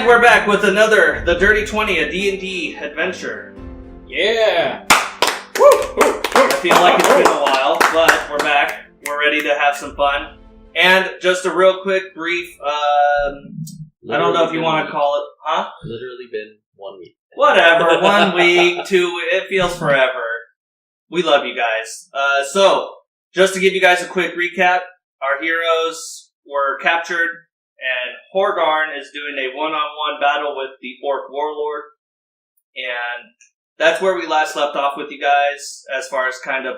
And we're back with another The Dirty 20, a D&D adventure. Yeah! I feel like it's been a while, but we're back. We're ready to have some fun. And just a real quick, brief, I don't know if you want to call it, huh? Literally been 1 week. Whatever, 1 week, 2 weeks, it feels forever. We love you guys. So, just to give you guys a quick recap, our heroes were captured, and Horgarn is doing a one-on-one battle with the Orc Warlord. And that's where we last left off with you guys, as far as kind of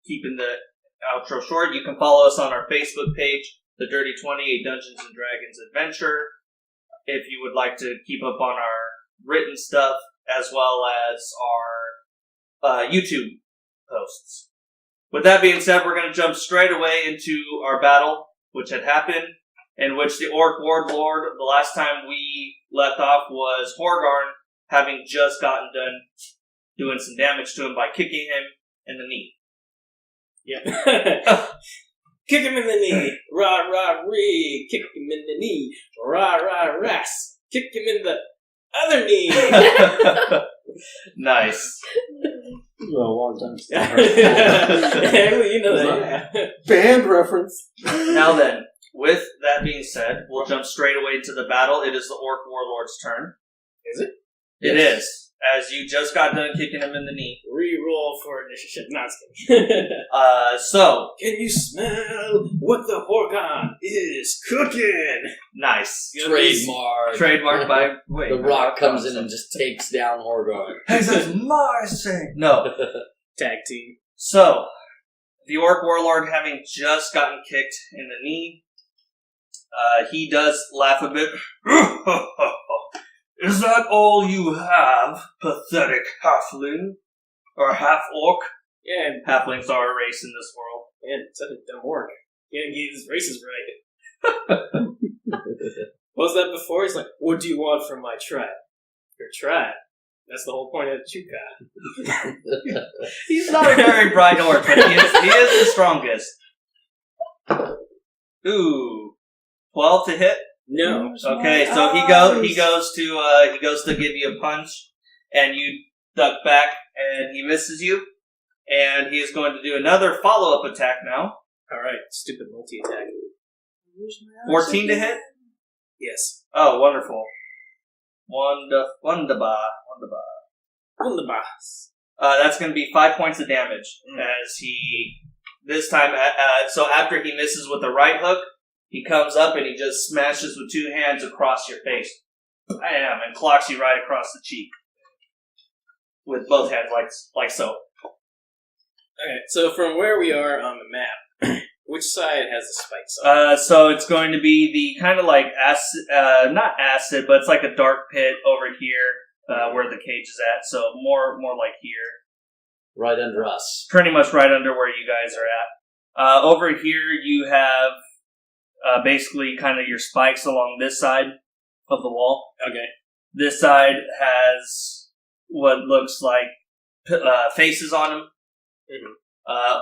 keeping the outro short. You can follow us on our Facebook page, The Dirty 20, a Dungeons & Dragons adventure, if you would like to keep up on our written stuff, as well as our YouTube posts. With that being said, we're going to jump straight away into our battle, which had happened, in which the Orc Warlord, the last time we left off, was Horgarn having just gotten done doing some damage to him by kicking him in the knee. Yeah. Kick him in the knee. Rah, rah, ree. Kick him in the knee. Rah, rah, ras. Kick him in the other knee. Nice. Well, a long time. Yeah, you know that. Yeah. Band reference. Now then, with that being said, we'll jump straight away into the battle. It is the Orc Warlord's turn. Is it? It is. As you just got done kicking him in the knee. Reroll for initiative. Not kidding. So. Can you smell what the Horgarn is cooking? Nice. Trademark. Trademark by... Wait. The Rock comes in and just takes down Horgarn. This is Marcy. No. Tag team. So, the Orc Warlord having just gotten kicked in the knee, he does laugh a bit. Is that all you have, pathetic halfling? Or half-orc? Yeah. Halflings are a race in this world. Man, such a dumb orc. Can't get his races right. What was that before? He's like, what do you want from my tribe? Your tribe? That's the whole point of Chu'Ka. He's not a very bright orc, but he is the strongest. Ooh. 12 to hit? No. Okay, so he goes to give you a punch, and you duck back, and he misses you, and he is going to do another follow-up attack now. Alright, stupid multi-attack. 14 to hit? Yes. Oh, wonderful. Wunderbar. That's going to be 5 points of damage, as he, this time, so after he misses with the right hook, he comes up and he just smashes with two hands across your face. Bam! And clocks you right across the cheek. With both hands, like so. Okay, so from where we are on the map, which side has the spikes on? So it's going to be the kind of like acid, not acid, but it's like a dark pit over here where the cage is at. So more like here. Right under us. Pretty much right under where you guys are at. Over here you have basically kind of your spikes along this side of the wall. Okay. This side has what looks like faces on them,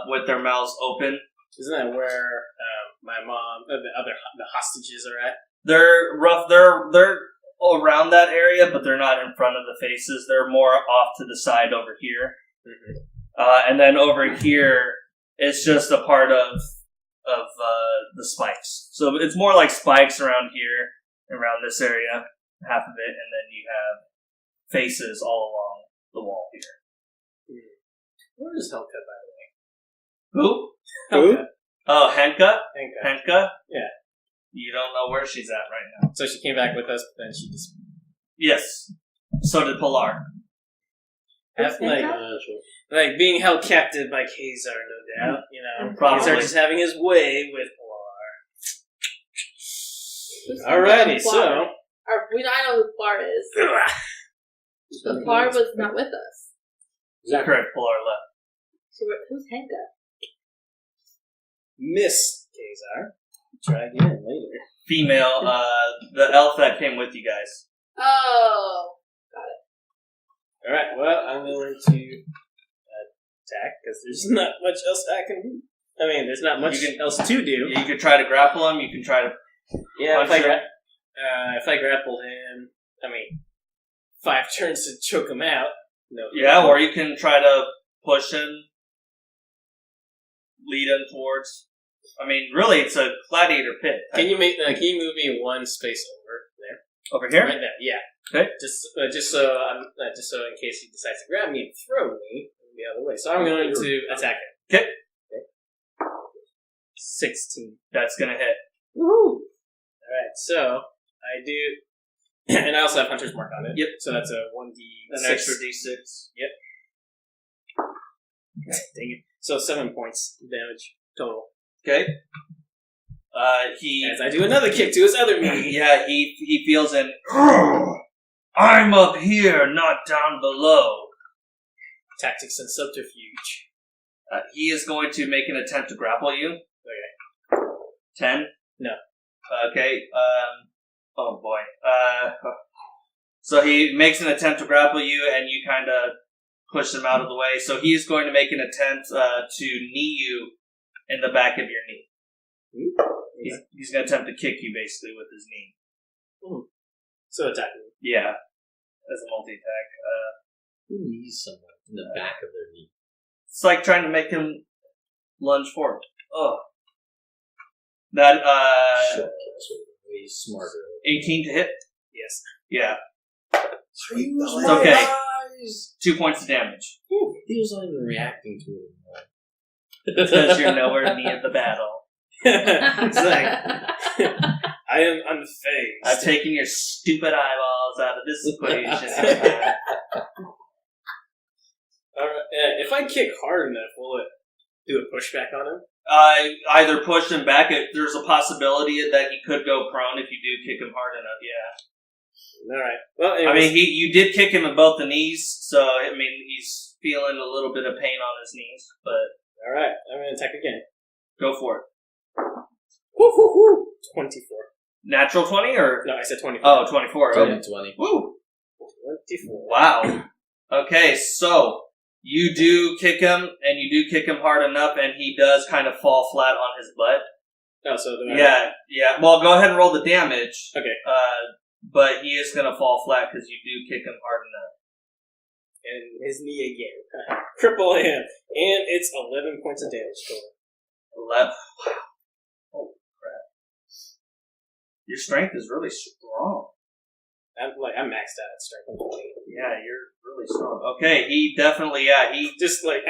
with their mouths open. Isn't that where my mom, the hostages are at? They're rough. They're around that area, but they're not in front of the faces. They're more off to the side over here. And then over here, it's just a part of the spikes. So it's more like spikes around here, around this area, half of it, and then you have faces all along the wall here. Where is Helka, by the way? Who? Helka. Oh, Henka? Henka. Yeah. You don't know where she's at right now. So she came back with us, but then she just... Yes. So did Pilar. Like being held captive by Kazar, no doubt. You know, Probably. Kazar just having his way with Pilar. Alrighty, so... I know who Pilar is. But Pilar was not with us. Is that correct? Pilar left. So who's Henka? Miss Kazar. Try again later. Female, the elf that came with you guys. Oh, got it. Alright, well, I'm going to attack, because there's not much else I can do. I mean, there's not much else to do. You could try to grapple him, you can try to Yeah, punch him. If I grappled him, 5 turns to choke him out. No. Yeah, or you can try to push him, lead him towards. Really, it's a gladiator pit. Can you move me 1 space over there? Over here? Right there. Yeah. Okay. Just so in case he decides to grab me and throw me the other way. So I'm going to attack him. Okay. 16. That's gonna hit. Woohoo! Alright, so I do, and I also have Hunter's Mark on it. Yep. So that's a 1d6. An extra d6. Yep. Dang it. So 7 points damage total. Okay. As I do another kick to his other knee. Yeah, he feels an. I'm up here, not down below. Tactics and subterfuge. He is going to make an attempt to grapple you. Okay. 10? No. Okay. Oh boy. So he makes an attempt to grapple you, and you kind of push him out of the way. So he's going to make an attempt to knee you in the back of your knee. He's going to attempt to kick you basically with his knee. So attack me. Yeah, as a multi-attack. Who knees someone in the back of their knee? It's like trying to make him lunge forward. Oh. That, Short kicks are way smarter. 18 to hit? Yes. Yeah. It's okay. 2 points of damage. He was not even reacting to it anymore. Because you're nowhere near the battle. It's like, I am unfazed. I've taken your stupid eyeballs out of this equation. Alright, if I kick hard enough, will it do a pushback on him? Either push him back. There's a possibility that he could go prone if you do kick him hard enough, yeah. Alright. Well, anyways. You did kick him in both the knees, so, he's feeling a little bit of pain on his knees, but... Alright, I'm going to attack again. Go for it. Woo, woo, woo. 24. Natural 20, or...? No, I said 24. Oh, 24. Okay. 20. Woo! 24. Wow. Okay, so... You do kick him, and you do kick him hard enough, and he does kind of fall flat on his butt. Oh, so... Yeah. Well, go ahead and roll the damage. Okay. But he is going to fall flat because you do kick him hard enough. And his knee again. Cripple him. And it's 11 points of damage total. 11. Wow. Holy crap. Your strength is really strong. I'm maxed out at strength. Yeah, you're really strong. Okay, he definitely, he... Just wait.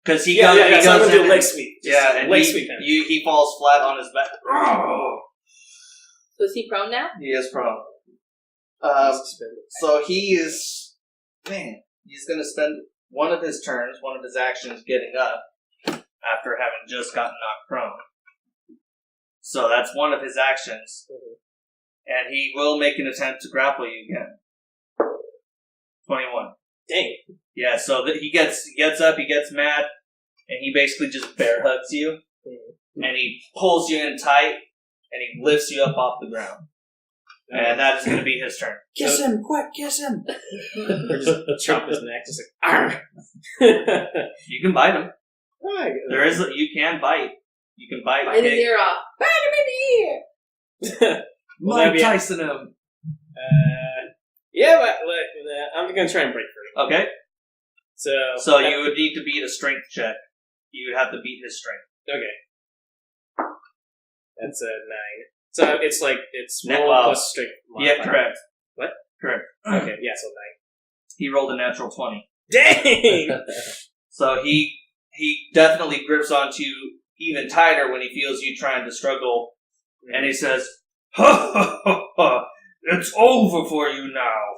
Because he So I'm goes going to in do a and- leg sweep. Just and leg sweep him. he falls flat on his back. So is he prone now? He is prone. So he is... Man, he's going to spend one of his turns, one of his actions getting up after having just gotten knocked prone. So that's one of his actions. And he will make an attempt to grapple you again. 21. Dang. Yeah, so he gets up, he gets mad, and he basically just bear hugs you. And he pulls you in tight, and he lifts you up off the ground. And that is going to be his turn. Kiss him! Quick, kiss him! Or just chop his neck. Just like, argh! You can bite him. Right. You can bite. You can bite. Bite his ear off. Bite him in the ear! Will that be- Tyson him. Yeah, but I'm going to try and break free. Okay. So you would need to beat a strength check. You would have to beat his strength. Okay. That's a 9. So it's Net roll well. plus strength. Yeah, modifier. correct. What? Correct. Okay, yeah, so 9. He rolled a natural 20. Dang! So he definitely grips onto you even tighter when he feels you trying to struggle. And he says, "Ha ha ha ha! It's over for you now."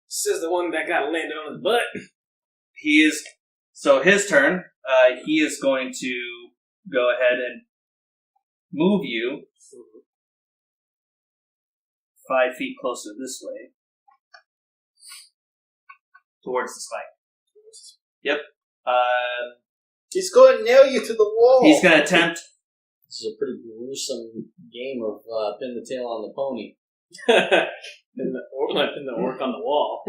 Says the one that got landed on his butt. So his turn, he is going to go ahead and move you 5 feet closer this way. Towards the spike. Yep. He's going to nail you to the wall. He's going to attempt. This is a pretty gruesome game of pin the tail on the pony. Pin the orc on the wall.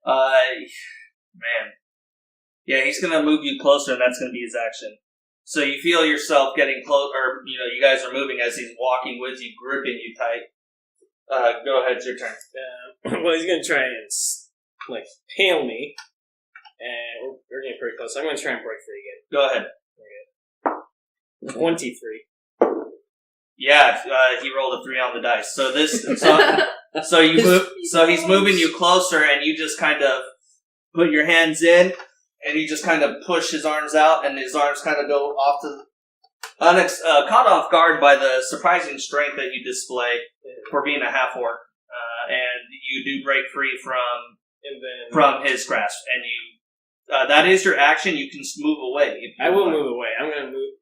Man. Yeah, he's going to move you closer, and that's going to be his action. So you feel yourself getting close, or, you guys are moving as he's walking with you, gripping you tight. Go ahead, it's your turn. Well, he's gonna try and pale me, and we're getting pretty close. So I'm gonna try and break free again. Go ahead. 23. Yeah, he rolled a 3 on the dice. So so you move. So he's moving you closer, and you just kind of put your hands in, and you just kind of push his arms out, and his arms kind of go off to. Caught off guard by the surprising strength that you display for being a half-orc, and you do break free from his grasp, and you that is your action. You can move away. If you I will want. move away. I'm gonna move.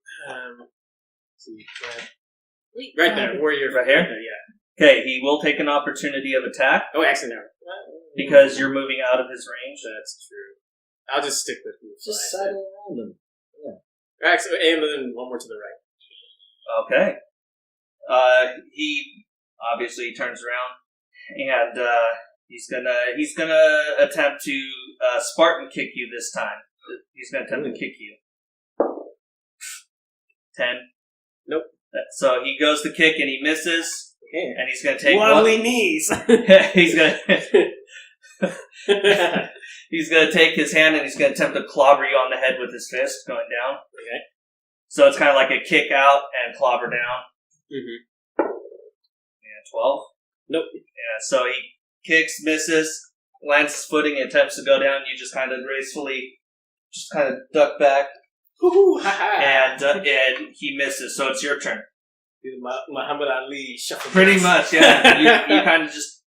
Right there, where you're Right here? Yeah. Okay, he will take an opportunity of attack Oh, actually, no. because you're moving out of his range. That's true. I'll just stick with move. Just sidle around them. Actually, and then one more to the right. Okay. He obviously turns around and he's gonna attempt to Spartan kick you this time. He's gonna attempt to kick you. 10. Nope. So he goes to kick and he misses, Okay. and he's gonna take Wobbly knees. he's gonna he's gonna take his hand and he's gonna attempt to clobber you on the head with his fist going down. Okay. So it's kind of like a kick out and clobber down. Mm-hmm. And 12. Nope. Yeah, so he kicks, misses, lands his footing, and attempts to go down. You just kind of gracefully, just kind of duck back, and he misses. So it's your turn. Muhammad Ali shuffle. Pretty dance. much, yeah. You kind of just,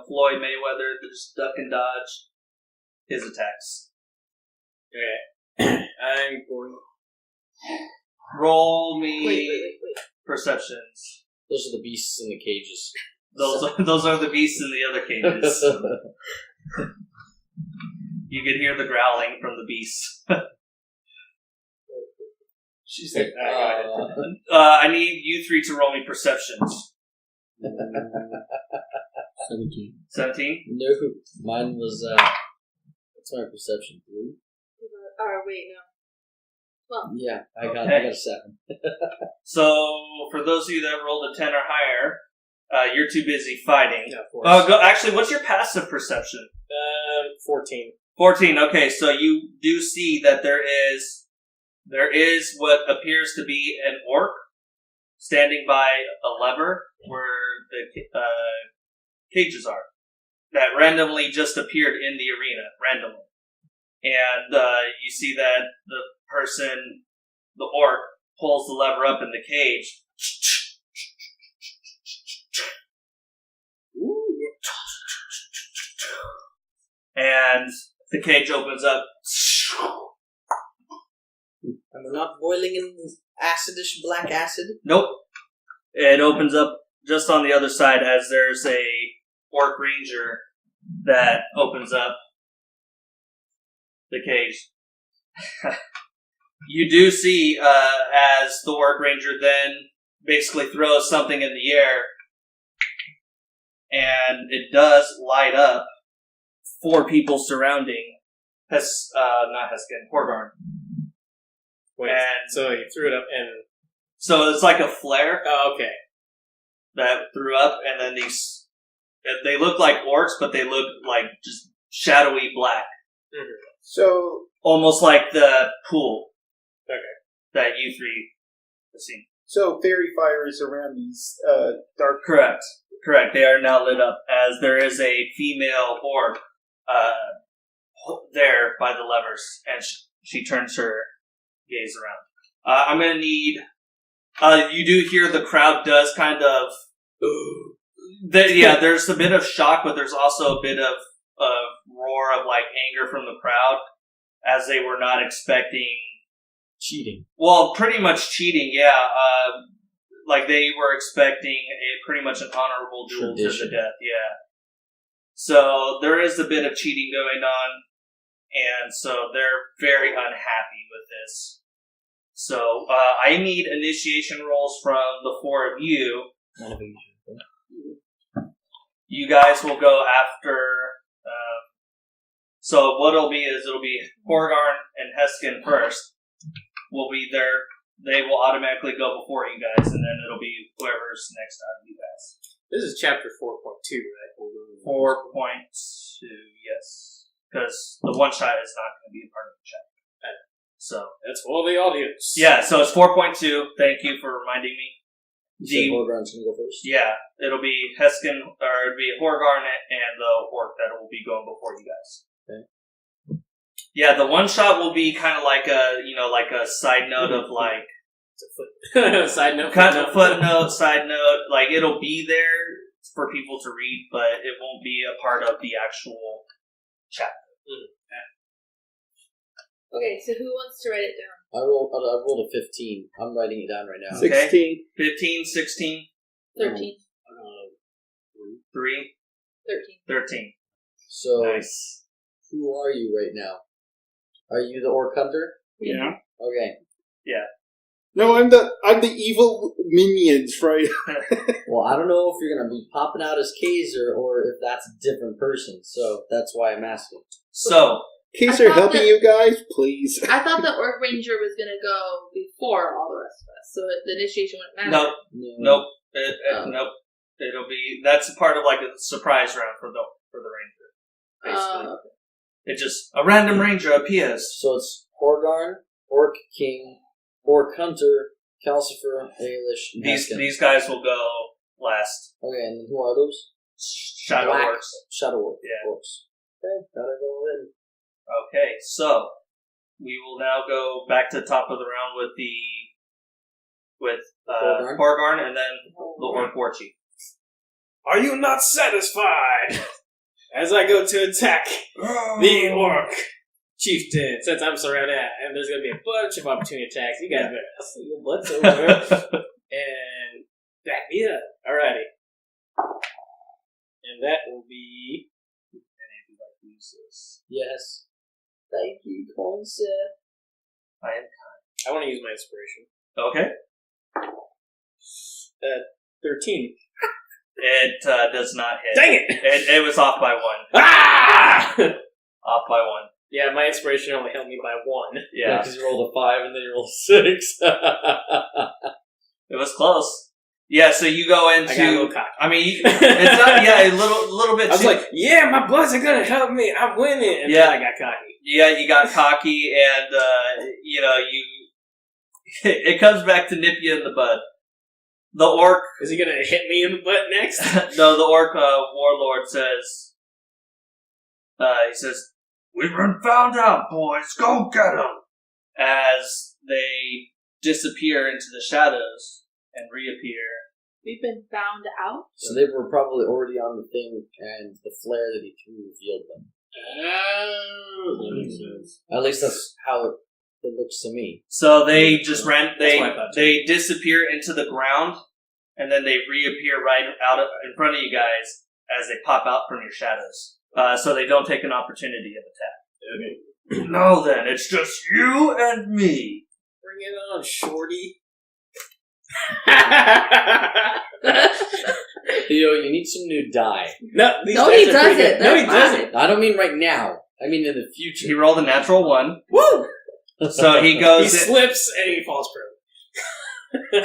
Floyd Mayweather, just duck and dodge his attacks. Okay. I'm going. Roll me Wait. perceptions. Those are the beasts in the cages. Those are the beasts in the other cages. You can hear the growling from the beasts. She's like, I need you 3 to roll me perceptions. 17. 17? No, mine was, what's my perception? 3? Wait, no. Well, Yeah, I got a 7. So, for those of you that rolled a 10 or higher, you're too busy fighting. Yeah, of course. Actually, what's your passive perception? 14. 14. Okay, so you do see that there is what appears to be an orc standing by a lever where the cages are that randomly just appeared in the arena, randomly. And you see that the person, the orc, pulls the lever up in the cage. And the cage opens up. And we're not boiling in acidish black acid. Nope. It opens up just on the other side as there's a orc ranger that opens up the cage. You do see as the orc ranger then basically throws something in the air, and it does light up 4 people surrounding not Hesken, Horgarn. Wait, And so you threw it up and... so it's like a flare Oh, okay. that threw up, and then they look like orcs, but they look like just shadowy black. Mm-hmm. So, Almost like the pool. Okay. That you 3 have seen. so fairy fire is around these dark. Correct. They are now lit up as there is a female orc there by the levers, and she turns her gaze around. I'm going to need... you do hear the crowd does kind of... there's a bit of shock, but there's also a bit of roar of anger from the crowd as they were not expecting... Cheating. Well, pretty much cheating, yeah. They were expecting pretty much an honorable duel to the death, yeah. So there is a bit of cheating going on, and so they're very unhappy with this. So I need initiation rolls from the 4 of you. None of it. You guys will go after... so what it'll be Horgarn and Hesken first. Will be there. They will automatically go before you guys, and then it'll be whoever's next out of you guys. This is chapter 4.2, right? 4.2, yes. Because the one shot is not going to be a part of the chapter. So that's for the audience. Yeah, so it's 4.2. Thank you for reminding me. The Horgarn's going to go first? Yeah, it'll be Hesken, or it'll be Horgarn and the Orc that will be going before you guys. Okay. Yeah, the one shot will be kind of like a side note of like... Side note. Kind of footnote, side note. Like, it'll be there for people to read, but it won't be a part of the actual chapter. Okay, so who wants to write it down? I rolled a 15. I'm writing it down right now. 16. 15, 16, 13. 3, 13. 13. So, Nice. who are you right now? Are you the Orc Hunter? Yeah. Okay. No, I'm the evil minions, right? Well, I don't know if you're going to be popping out as Kaiser or if that's a different person, so that's why I'm asking. So, Case are thought helping that- you guys, please. I thought the Orc Ranger was going to go before all the rest of us, so the initiation wouldn't matter. nope. Nope. It'll be... That's part of, like, a surprise round for the ranger, basically. It just... A random ranger appears. So it's Horgarn, Orc King, Orc Hunter, Kalsifer, Alicia, and Hesken. These guys will go last. Okay, and who are those? Shadow Black Orcs. Shadow Orcs. Yeah. Okay, got it all in. Okay, so we will now go back to the top of the round with Horgarn and then the Orc War Chief. Are you not satisfied? As I go to attack the Orc Chieftain, since I'm surrounded and there's going to be a bunch of opportunity attacks, you guys better hustle your butts over and back me up. Alrighty. And that will be... Yes. Thank you, Concept. I want to use my inspiration. Okay. 13. It does not hit. Dang it! It was off by 1. Ah! Off by 1. Yeah, my inspiration only helped me by 1. Yeah. Because you rolled a 5 and then you rolled a 6. It was close. Yeah, so you go into... I got a little cocky. I mean, it's not... Yeah, a little bit... I was like, yeah, my buds are going to help me. I'm winning. And Yeah. then I got cocky. Yeah, you got cocky, and, it comes back to nip you in the bud. The orc... Is he going to hit me in the butt next? No, the orc warlord says... he says, "We've been found out, boys. Go get them!" As they disappear into the shadows and reappear. We've been found out? So they were probably already on the thing, and the flare that he threw revealed them. That makes sense. At least that's how it looks to me. So they just ran. That's what I thought, too. They disappear into the ground, and then they reappear right out in front of you guys as they pop out from your shadows. So they don't take an opportunity of attack. Okay. No, then it's just you and me. Bring it on, shorty. Theo, you need some new dye. No, these No, dice he are pretty good. doesn't. No, he They're doesn't. I don't mean right now. I mean in the He future. rolled a natural 1, Woo! so he He goes. in, slips and he falls prone.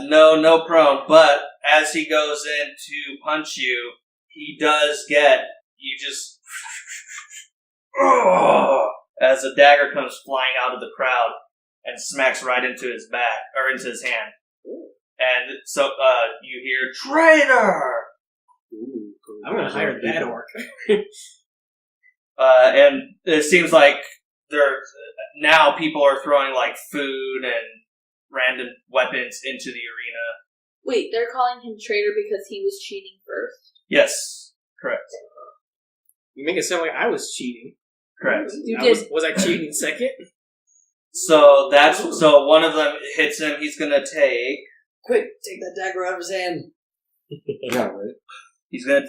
no prone. But as he goes in to punch you, he does get you just as a dagger comes flying out of the crowd and smacks right into his back or into his hand. And so you hear traitor. I'm going to hire that orc. And it seems like now people are throwing like food and random weapons into the arena. Wait, they're calling him traitor because he was cheating first? Yes, correct. You make it sound like I was cheating. Correct. You I did. Was I cheating second? So so one of them hits him. He's gonna take. Quick, take that dagger out of his hand. Yeah, right. He's gonna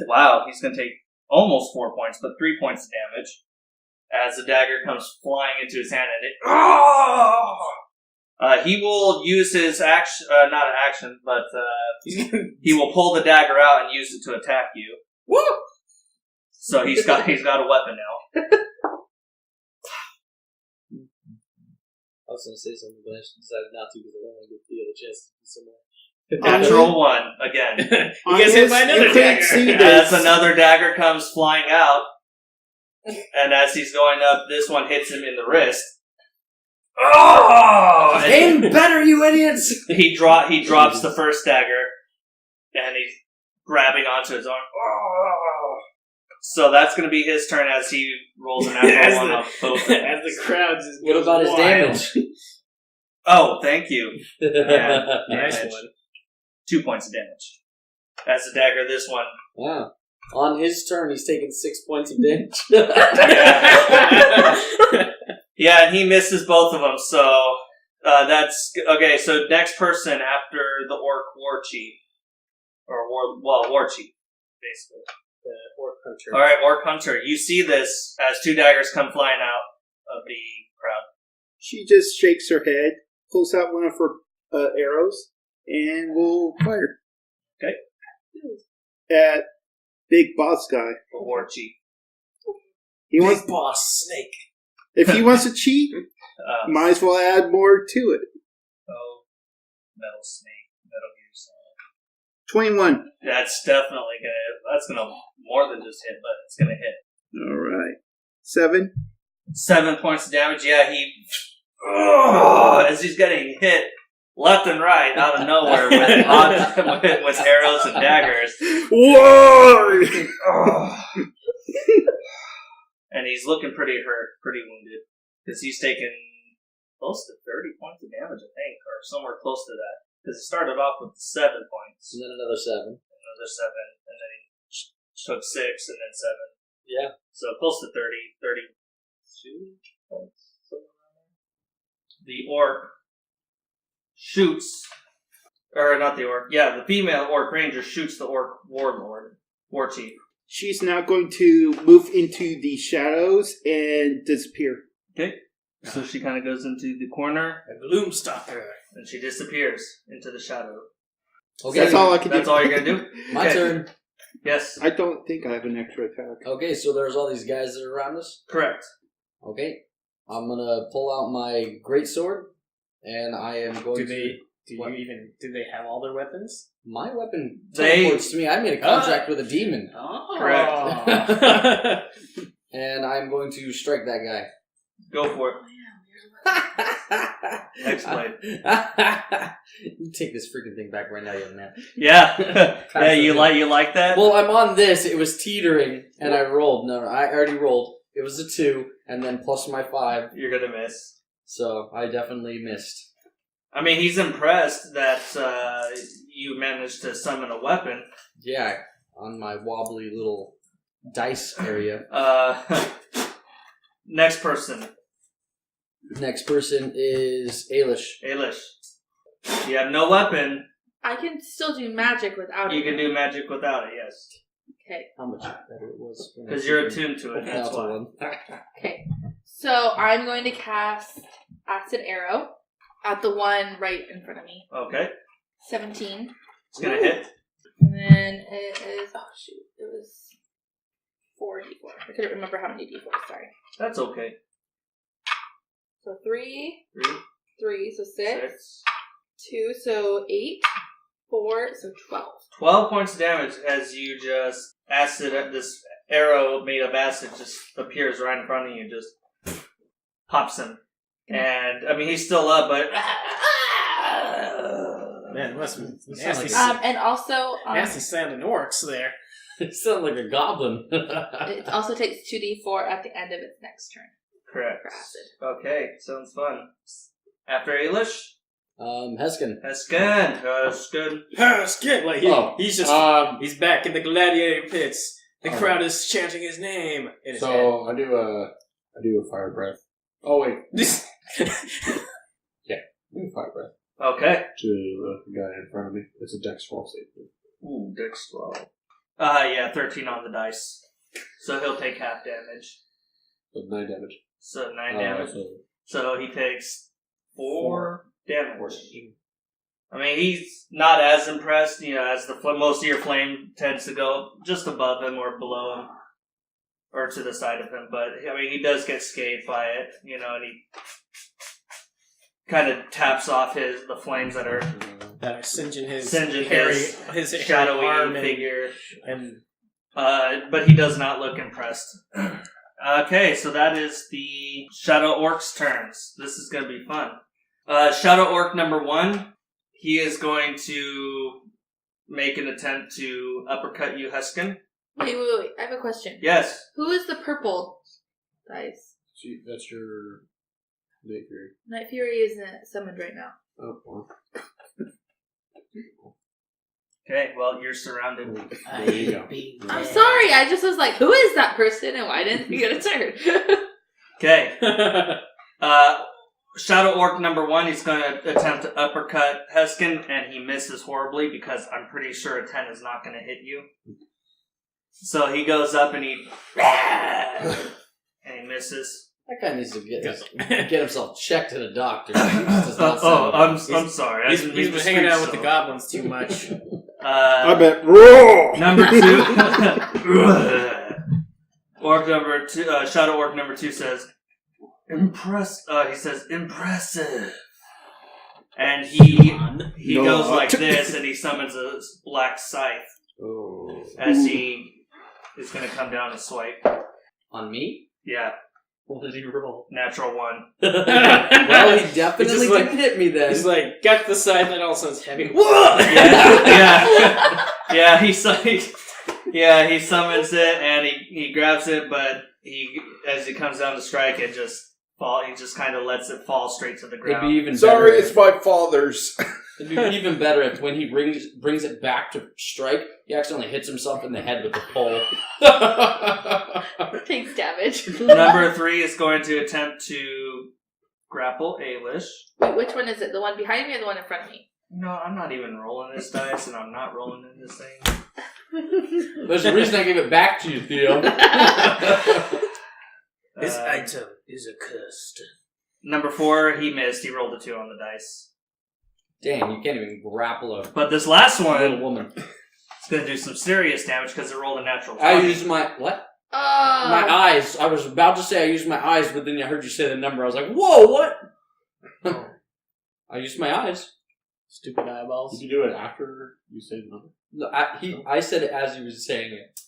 take almost 4 points, but 3 points of damage as the dagger comes flying into his hand, and he will use his action, not an action, but he will pull the dagger out and use it to attack you. Woo! So he's got a weapon now. I was going to say something, but I decided not to because I don't want to give Theo a chance to do some more. Natural 1 again. He gets hit by another You can't see dagger. As another dagger comes flying out, and as he's going up, this one hits him in the wrist. Oh! And Aim better, you idiots! he drops the first dagger, and he's grabbing onto his arm. Oh! So that's going to be his turn as he rolls an natural 1 off both. As the crowd just What goes about his wild. damage? Oh, thank you. Yeah, Nice damage. one. 2 points of damage. As the dagger, this one. Wow. On his turn, he's taking 6 points of damage. Yeah, and he misses both of them, so that's... Okay, so next person after the Orc War Chief. Or War Chief, basically. The Orc Hunter. Alright, Orc Hunter, you see this as 2 daggers come flying out of the crowd. She just shakes her head, pulls out one of her arrows, and will fire. Okay. At Big Boss Guy. The War Chief. He wants, Big Boss Snake. if he wants to cheat, might as well add more to it. Oh, Metal Snake, Metal Gear Solid. 21. That's definitely that's gonna more than just hit, but it's gonna hit. All right. 7. 7 points of damage, yeah, as he's getting hit left and right out of nowhere with arrows and daggers. Whoa! And he's looking pretty hurt, pretty wounded. Because he's taken close to 30 points of damage, I think, or somewhere close to that. Because he started off with 7 points. And then another 7. Another 7, and then he took 6, and then 7. Yeah. So close to 32 points. Somewhere around there. The orc shoots, or not the orc, yeah, the female orc ranger shoots the orc warlord, war chief. She's now going to move into the shadows and disappear. Okay. So she kind of goes into the corner, A Gloomstalker. and she disappears into the shadow. Okay. That's all I can do. That's all you're going to do? My Okay. turn. Yes. I don't think I have an extra attack. Okay, so there's all these guys that are around us. Correct. Okay. I'm going to pull out my greatsword, and I am going Do to... they have all their weapons? My weapon They- teleports to me. I made a contract with a demon. Oh. Correct. And I'm going to strike that guy. Go for it. Hexblade. You take this freaking thing back right now, young man. Yeah. Yeah, you like that? Well, I'm on this. It was teetering, and I rolled. No, I already rolled. It was a 2, and then plus my 5. You're going to miss. So I definitely missed. I mean, he's impressed that you managed to summon a weapon. Yeah, on my wobbly little dice area. Next person. Next person is Alish. Alish. You have no weapon. I can still do magic without it. You can do magic without it, yes. Okay. How much better it was? Because you're attuned to it, that's why. Okay. So I'm going to cast Acid Arrow at the one right in front of me. Okay. 17. It's going to hit. And then it is... Oh, shoot. It was 4d4. I couldn't remember how many d4s. Sorry. That's okay. So 3. 3, 3, so 6. 6. 2, so 8. 4, so 12. 12 points of damage as you just this arrow made of acid just appears right in front of you, just pops him. And, I mean, he's still up, but... Man, it must be sounds nasty. like And also... Nasty sounding orcs there. It sounds like a goblin. it also takes 2d4 at the end of its next turn. Correct. For acid. Okay, sounds fun. After Alish, Hesken. Hesken. Skip, like he's just he's back in the gladiator pits. The crowd is chanting his name in his head. So I do a fire breath. Oh wait, I do a fire breath Okay. to the guy in front of me. It's a dex roll save. Ooh, dex roll. Yeah, 13 on the dice. So he'll take half damage. So 9 damage. So 9 damage. So he takes 4 damage. I mean, he's not as impressed, as most of your flame tends to go just above him or below him. Or to the side of him. But, I mean, he does get scathed by it, and he kind of taps off the flames that are that are singeing his his hairy arm shadowy figure. and But he does not look impressed. Okay, so that is the Shadow Orc's turns. This is going to be fun. Shadow Orc number 1, he is going to make an attempt to uppercut you, Hesken. Wait. I have a question. Yes. Who is the purple dice? That's your Night Fury. Night Fury isn't summoned right now. Oh, well. Okay, well, you're surrounded. There you go. I'm sorry, I just was like, who is that person and why didn't he get a turn? Okay. Shadow Orc number 1, he's going to attempt to uppercut Hesken, and he misses horribly because I'm pretty sure a 10 is not going to hit you. So he goes up and he misses. That guy needs to get himself checked at a doctor. He just does not sound I'm sorry. He's been hanging out with the goblins too much. I bet. Roar! Number 2. Orc number 2. Shadow Orc number 2 says, he says, impressive. And he goes like this, and he summons a black scythe as he is going to come down and swipe. On me? Yeah, What did he roll? natural 1. Well, he definitely It's just didn't hit me then. He's like, got the scythe, and all of a sudden it's heavy. Yeah. He summons it and he grabs it, but as he comes down to strike, it just he just kind of lets it fall straight to the ground. It'd be even Sorry, better. it's my father's. It'd be even better if when he brings it back to strike, he accidentally hits himself in the head with the pole. Takes damage. Number 3 is going to attempt to grapple Alicia. Wait, which one is it? The one behind me or the one in front of me? No, I'm not even rolling this dice, and I'm not rolling in this thing. There's a reason I gave it back to you, Theo. This item is accursed. Number 4, he missed. He rolled a 2 on the dice. Damn, you can't even grapple a But this last little one woman. is going to do some serious damage because it rolled a natural 20. I used my... What? Oh. My eyes. I was about to say I used my eyes, but then I heard you say the number. I was like, whoa, what? I used my eyes. Stupid eyeballs. Did you do it after you say the number? No, I said it as he was saying it.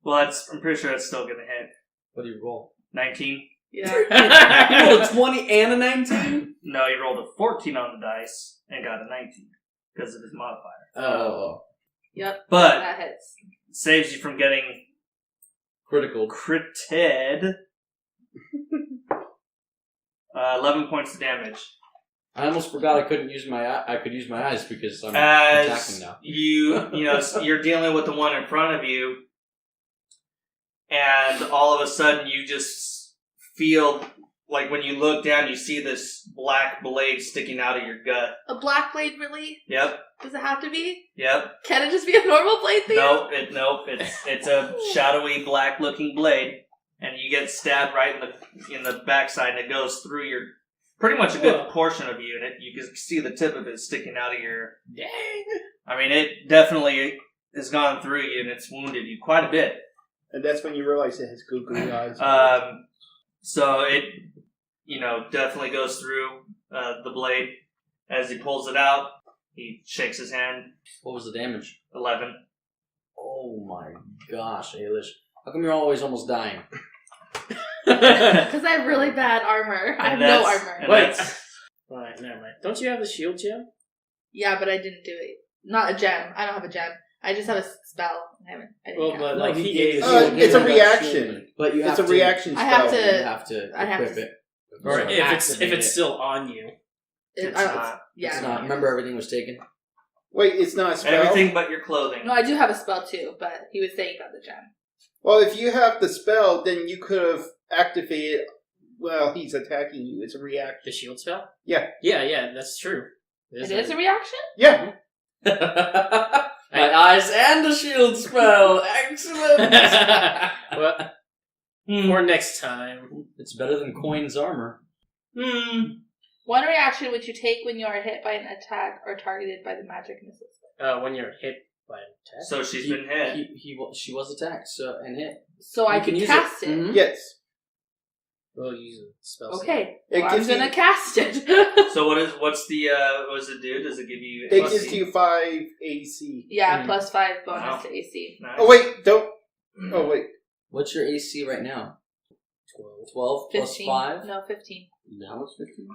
Well, I'm pretty sure it's still going to hit. What do you roll? 19. Yeah. You rolled a 20 and a 19? No, he rolled a 14 on the dice and got a 19 because of his modifier. Oh. Yep. But That hits. saves you from getting Critical. critted. 11 points of damage. I almost forgot I could use my eyes because I'm attacking As now. you're dealing with the one in front of you, and all of a sudden you just feel like when you look down, you see this black blade sticking out of your gut. A black blade, really? Yep. Does it have to be? Yep. Can it just be a normal blade thing? Nope. It's a shadowy black looking blade, and you get stabbed right in the backside, and it goes through your pretty much a good portion of you, and you can see the tip of it sticking out of your. Dang. I mean, it definitely has gone through you, and it's wounded you quite a bit. And that's when you realize it has googly eyes. So it, definitely goes through the blade. As he pulls it out, he shakes his hand. What was the damage? 11. Oh my gosh, Alicia. How come you're always almost dying? Because I have really bad armor. I have no armor. Wait. Alright, never mind. Don't you have the shield gem? Yeah, but I didn't do it. Not a gem. I don't have a gem. I just have a spell. I didn't have. But No, like he he gave gave you you. shield. It's a You got reaction. shield. But you have It's a reaction I spell. have to- You have to I have equip to- it. Or So if it's still on you. It's not. Yeah. it's not. Remember, everything was taken. Wait, it's not a spell? Everything but your clothing. No, I do have a spell too, but he was saying about the gem. Well, if you have the spell, then you could have activated... Well, he's attacking you. It's a reaction. The shield spell? Yeah. Yeah, that's true. It is a reaction? Yeah. My eyes and the shield spell. Excellent. Well, for next time. It's better than Coin's armor. One reaction which you take when you are hit by an attack or targeted by the magic missile. When you're hit by an attack. So she's been hit. She was attacked and hit. So I You can use cast it. Mhm. Yes. We'll use a spell. Okay, It well, I'm gives you- gonna cast it. So what does it do? Does it give you? It plus gives C? you 5 AC. Yeah, plus 5 bonus Wow. to AC. Nice. Oh wait, don't. Oh wait. What's your AC right now? 12. 12 plus 15. 5? No, 15. Now it's 15?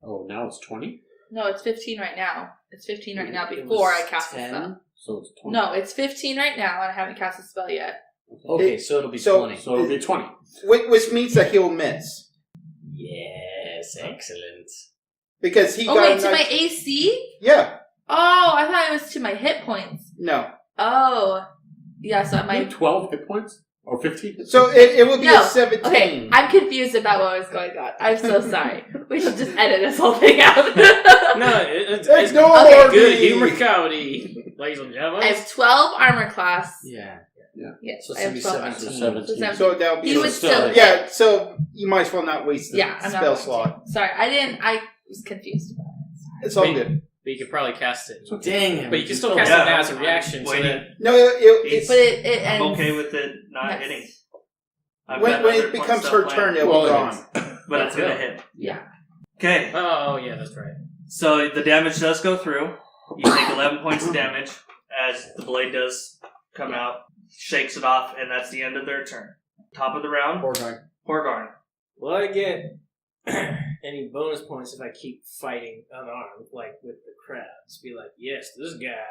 Oh, now it's 20? No, it's 15 right now. It's 15 right now It before was I cast the 10? spell. So it's 20. No, it's 15 right now, and I haven't cast the spell yet. Okay, so it'll be so- 20. So it'll be 20. Which means that he'll miss. Yes, excellent. Because he Oh, got wait, a to my nice- AC? Yeah. Oh, I thought it was to my hit points. No. Oh. Yeah, so You my... have 12 hit points? Or 15? So it will be No. a 17. Okay, I'm confused about what was going on. I'm so sorry. We should just edit this whole thing out. No, it's Ignore Okay, me! good humor comedy, ladies and gentlemen. I have 12 armor class. Yeah. Yes, So I it's have gonna be 12 17. armor class. So 17. So that'll be He would still- still... Yeah, so you might as well not waste the Yeah, I'm not spell going to. slot. Sorry, I was confused about it. It's all Wait. good. But you could probably cast it. Dang it. But you can still cast Yeah, it now as a reaction. So waiting. that No, It's- But it ends... I'm okay with it not Yes. hitting. I've when got when other it fun becomes stuff her planned, turn, it'll be Well, gone. but it's gonna Yeah. hit. Yeah. Okay, Oh, yeah, that's right. so the damage does go through. You take 11 points of damage as the blade does come out, shakes it off, and that's the end of their turn. Top of the round, Horgarn. Horgarn. Will I get any bonus points if I keep fighting unarmed, like with the crowds? Be like, yes, this guy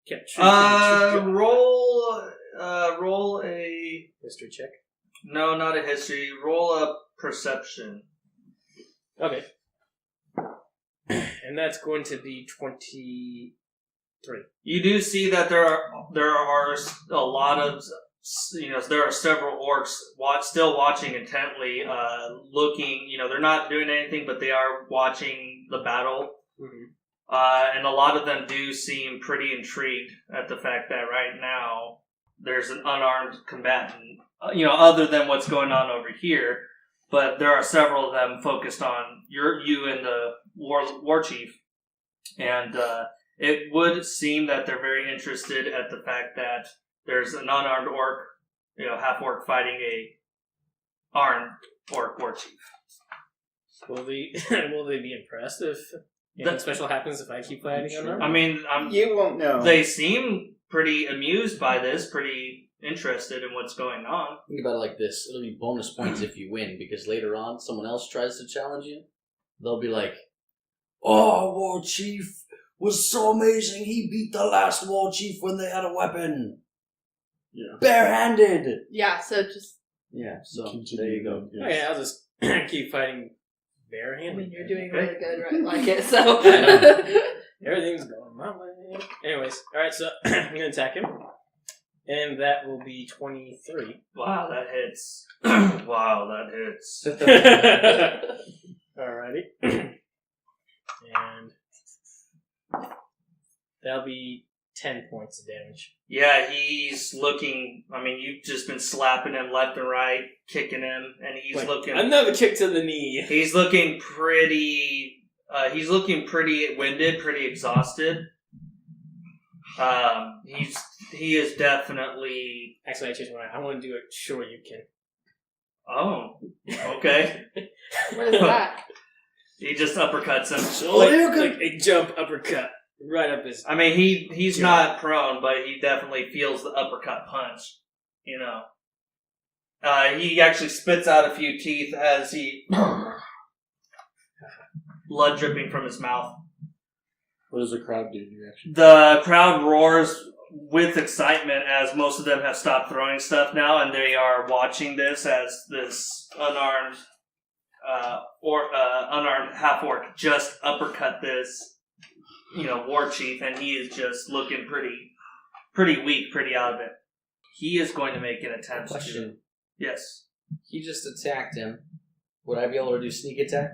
kept treating Roll a history check. no, not a history. Roll a perception. Okay. And that's going to be 23. You do see that there are a lot of there are several orcs still watching intently, looking. They're not doing anything, but they are watching the battle. Mm-hmm. And a lot of them do seem pretty intrigued at the fact that right now there's an unarmed combatant, other than what's going on over here. But there are several of them focused on you and the war chief. And it would seem that they're very interested at the fact that there's an unarmed orc, half-orc fighting a armed orc war chief. Will they be impressed if anything special happens if I keep fighting unarmed? I mean, You won't know. they seem pretty amused by this, pretty interested in what's going on. Think about it like this. It'll be bonus points if you win, because later on, someone else tries to challenge you. They'll be like, "Oh, War Chief was so amazing. He beat the last War Chief when they had a weapon. Yeah. Barehanded." Yeah, so just... Yeah, so Continue. there you go. Yes. Okay, I'll just keep fighting I barehanded. mean, you're doing really good, right? Like it, so... Everything's going my way. Anyways, alright, so I'm going to attack him. And that will be 23. Wow, that hits. Wow, that hits. Alrighty. And that'll be 10 points of damage. Yeah, he's looking. I mean, you've just been slapping him left and right, kicking him, and he's Wait, looking. Another kick to the knee. He's looking pretty. He's looking pretty winded, pretty exhausted. He is definitely. Actually, I changed my mind. I want to do it sure you can. Oh, okay. What is that? He just uppercuts him. So like a jump uppercut right up his. I mean, he's Yeah. not prone, but he definitely feels the uppercut punch. He actually spits out a few teeth as he blood dripping from his mouth. What does the crowd do in reaction? The crowd roars with excitement as most of them have stopped throwing stuff now, and they are watching this as this unarmed unarmed half-orc just uppercut this, war chief, and he is just looking pretty weak, pretty out of it. He is going to make an attempt to... Question. Yes. He just attacked him. Would I be able to do sneak attack?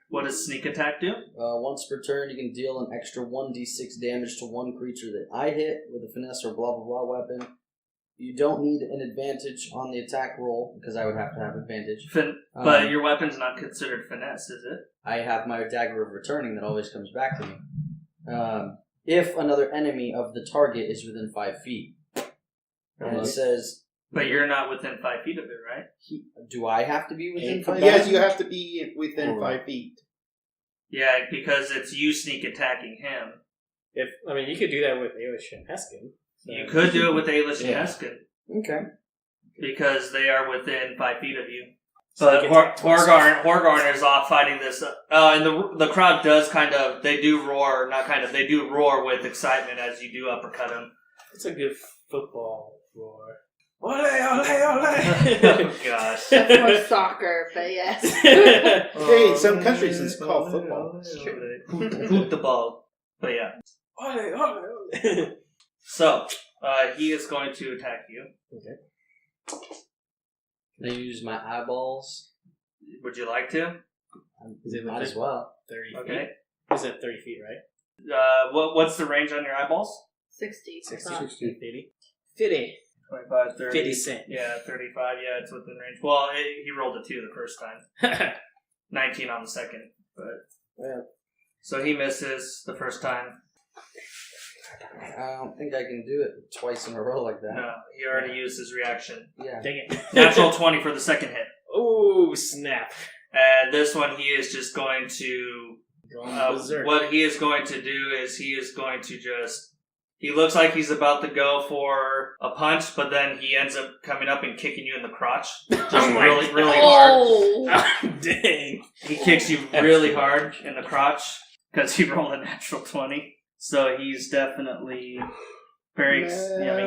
What does sneak attack do? Once per turn, you can deal an extra 1d6 damage to one creature that I hit with a finesse or blah blah blah weapon. You don't need an advantage on the attack roll, because I would have to have advantage. But your weapon's not considered finesse, is it? I have my dagger of returning that always comes back to me. If another enemy of the target is within 5 feet. And it says, But you're not within 5 feet of it, right? Do I have to be within 5 feet? Yes, you have to be within 5 feet. Yeah, because it's you sneak attacking him. You could do that with Alicia and Hesken. So. You could do it with Alicia and Hesken. Okay. Because they are within 5 feet of you. So But Horgarn is off fighting this. And the crowd does they do roar with excitement as you do uppercut him. It's a good football roar. Ole, ole, ole! Oh, gosh. That's more soccer, but yes. Hey, in some countries it's called football. Hoot the ball. But yeah. Ole, ole, ole! So, he is going to attack you. Okay. Can I use my eyeballs? Would you like to? Might as well. 30 feet. Okay. Is it 30 feet, right? What's the range on your eyeballs? 60. 60. 60. 50. 25, 30. 50 cent. Yeah, 35. Yeah, it's within range. Well, he rolled a 2 the first time. 19 on the second. But Well. So he misses the first time. I don't think I can do it twice in a row like that. No, he already used his reaction. Yeah. Dang it. Natural 20 for the second hit. Oh, snap. And this one he is just going to... Going berserk. what he is going to do is he is going to just... He looks like he's about to go for a punch, but then he ends up coming up and kicking you in the crotch. Just really, really hard. Oh! Dang. He kicks you really hard in the crotch because he rolled a natural 20. So he's definitely very...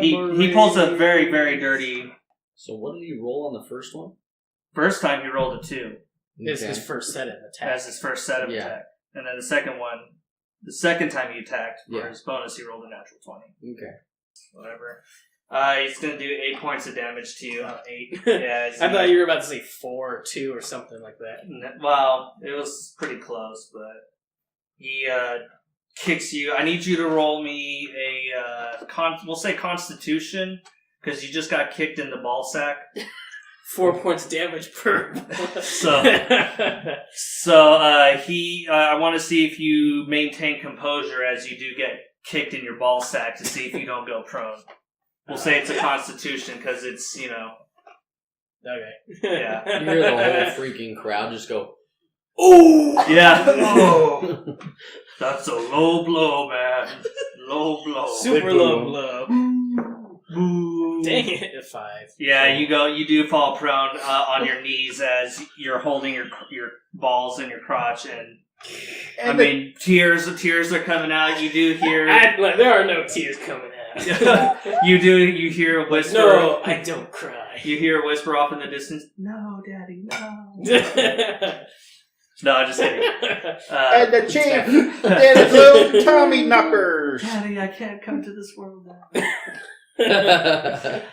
he pulls a very, very dirty... So what did he roll on the first one? First time he rolled a 2. It's his first set of attack. As his first set of attack. And then the second time he attacked, for his bonus, he rolled a natural 20. Okay. Whatever. He's going to do 8 points of damage to you. 8. Yeah. I thought you were about to say 4 or 2 or something like that. Well, it was pretty close, but he kicks you. I need you to roll me a, we'll say Constitution, because you just got kicked in the ball sack. 4 points damage per. I want to see if you maintain composure as you do get kicked in your ball sack to see if you don't go prone. We'll say it's a Constitution because it's, Okay. Yeah. You hear the whole freaking crowd just go, "Oh!" Yeah. Oh. That's a low blow, man. Low blow. Super low blow. Boo. Dang it, 5. Yeah, you do fall prone on your knees as you're holding your balls in your crotch, and tears are coming out. You do hear there are no tears coming out. you hear a whisper. No, I don't cry. You hear a whisper off in the distance. No, Daddy, no. No, I'm just kidding. And the chief did a little Tommy knockers. Daddy, I can't come to this world now.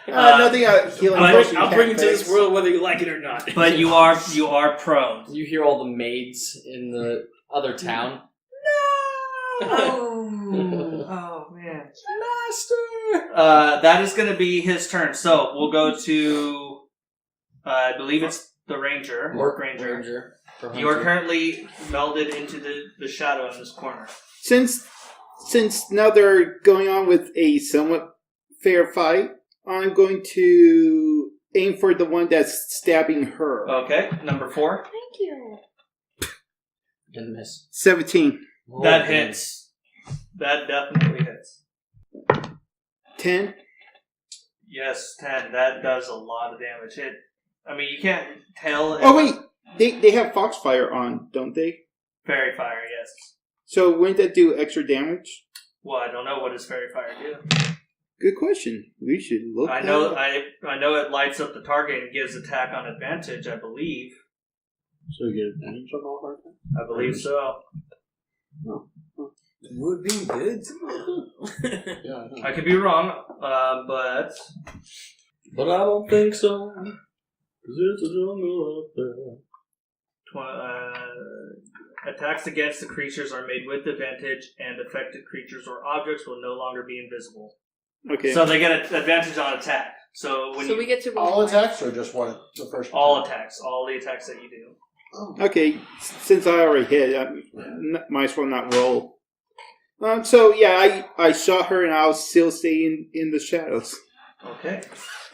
Nothing healing. I'll bring you to this world whether you like it or not. But you are prone. You hear all the maids in the other town. Oh man, Master. That is going to be his turn. So we'll go to, I believe it's the Ranger, Orc Ranger. You are currently melded into the shadow in this corner. Since now they're going on with a somewhat fair fight, I'm going to aim for the one that's stabbing her. Okay, number 4. Thank you. Didn't miss. 17. That hits. That definitely hits. 10. Yes, 10. That does a lot of damage. You can't tell. Oh wait, they have Foxfire on, don't they? Fairy Fire, yes. So wouldn't that do extra damage? Well, I don't know what does Fairy Fire do. Good question. We should look. I know it lights up the target and gives attack on advantage, I believe. So you get advantage on all hard attacks? I believe so. Would be good. Yeah, I know. I could be wrong, but I don't think so. 'Cause it's a jungle out there. Attacks against the creatures are made with advantage, and affected creatures or objects will no longer be invisible. Okay. So they get an advantage on attack. So we get to roll All one. attacks or just one? The first all attack? attacks, all the attacks that you do. Oh. Okay, since I already hit, I might as well not roll. So yeah, I shot her and I'll still stay in the shadows. Okay.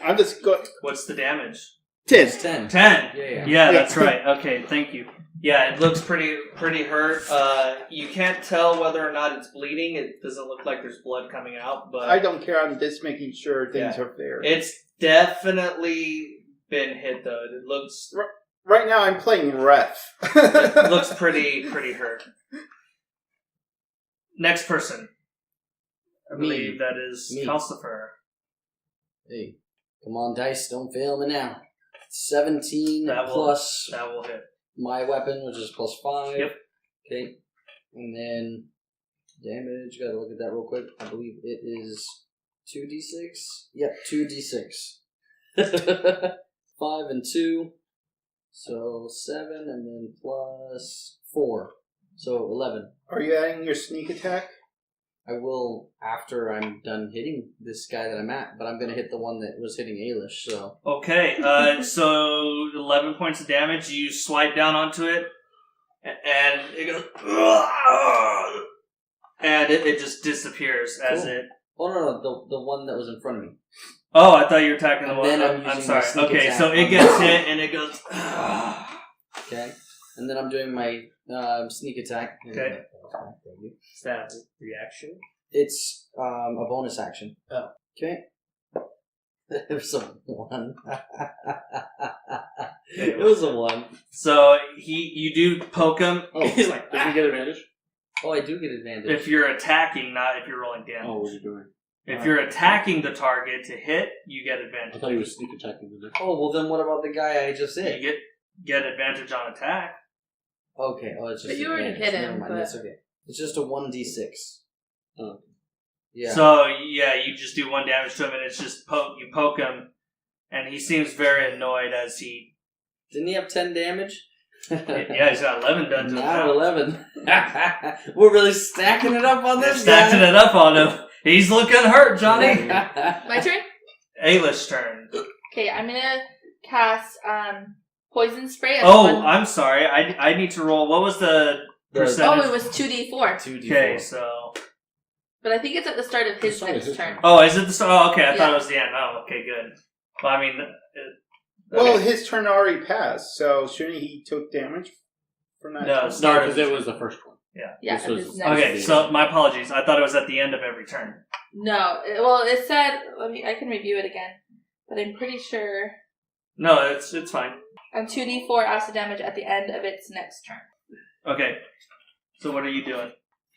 I'm just going. What's the damage? 10. It's 10. 10. Yeah. Yeah, that's right. Okay, thank you. Yeah, it looks pretty hurt. You can't tell whether or not it's bleeding. It doesn't look like there's blood coming out, but I don't care. I'm just making sure things are fair. it's definitely been hit though. It looks Right now, I'm playing ref. it looks pretty hurt. Next person. I Me. believe that is Me. Kalsifer. Hey, come on, dice, don't fail me now. 17 That will- plus That will hit. my weapon, which is plus 5. Yep. Okay. And then damage, gotta look at that real quick. I believe it is 2d6. Yep, 2d6. 5 and 2. So 7 and then plus 4. So 11. Are you adding your sneak attack? I will after I'm done hitting this guy that I'm at, but I'm gonna hit the one that was hitting Alish, so. Okay, so 11 points of damage. You swipe down onto it, and it goes, and it just disappears as Cool. it. Oh no, the one that was in front of me. Oh, I thought you were attacking the And one. then I'm I'm using my sorry. sneak Okay, attack so it on gets the- hit, and it goes. Okay. And then I'm doing my sneak attack. Okay. Thank you. Is that a reaction? It's a bonus action. Oh. Okay. There's a 1. Okay. It was a 1. So you do poke him Oh, He's like, does he get advantage? Oh, I do get advantage. if you're attacking, not if you're rolling damage. Oh, what's he doing? If you're attacking the target to hit, you get I advantage. thought he was sneak attacking the next. Oh, well then what about the guy I just hit? You get advantage on attack. Okay, oh, it's just But you already advantage. hit him, Never mind, but- that's okay. It's just a 1d6. Oh. Yeah. So yeah, you just do 1 damage to him, and it's just you poke him, and he seems very annoyed as he. Didn't he have 10 damage? Yeah, he's got 11 done to him Now now. 11. We're really stacking it up on They're this stacking guy. it up on him. He's looking hurt, Johnny. My turn? Ailish's turn. Okay, I'm gonna cast poison spray. At Oh, one... I'm sorry. I need to roll. What was the percentage? Oh, it was 2d4. 2d4. Okay, so. But I think it's at the start of his Start of next his turn. turn. Oh, is it the start? Oh, okay. I thought Yeah. it was the end. Oh, okay, good. Well, I mean. Well, okay. his turn already passed, so shouldn't he took damage from that? No, turn? it's- No, because it was the first one. Yeah, This at was- his next Okay, so my apologies. I thought it was at the end of every turn. No, it said. I can review it again, but I'm pretty sure. No, it's fine. 2d4 acid damage at the end of its next turn. Okay. So what are you doing?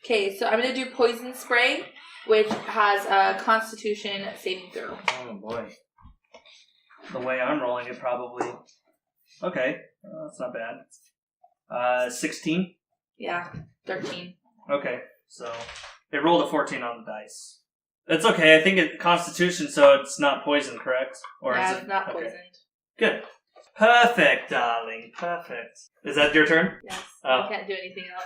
Okay, so I'm gonna do poison spray, which has a Constitution saving throw. Oh boy. The way I'm rolling it, probably. Okay, that's not bad. 16. Yeah, 13. Okay, so it rolled a 14 on the dice. It's okay. I think it's Constitution, so it's not poison, correct? Or Yeah, is it it's not okay. poisoned. Good. Perfect, darling. Perfect. Is that your turn? Yes, Oh. I can't do anything else.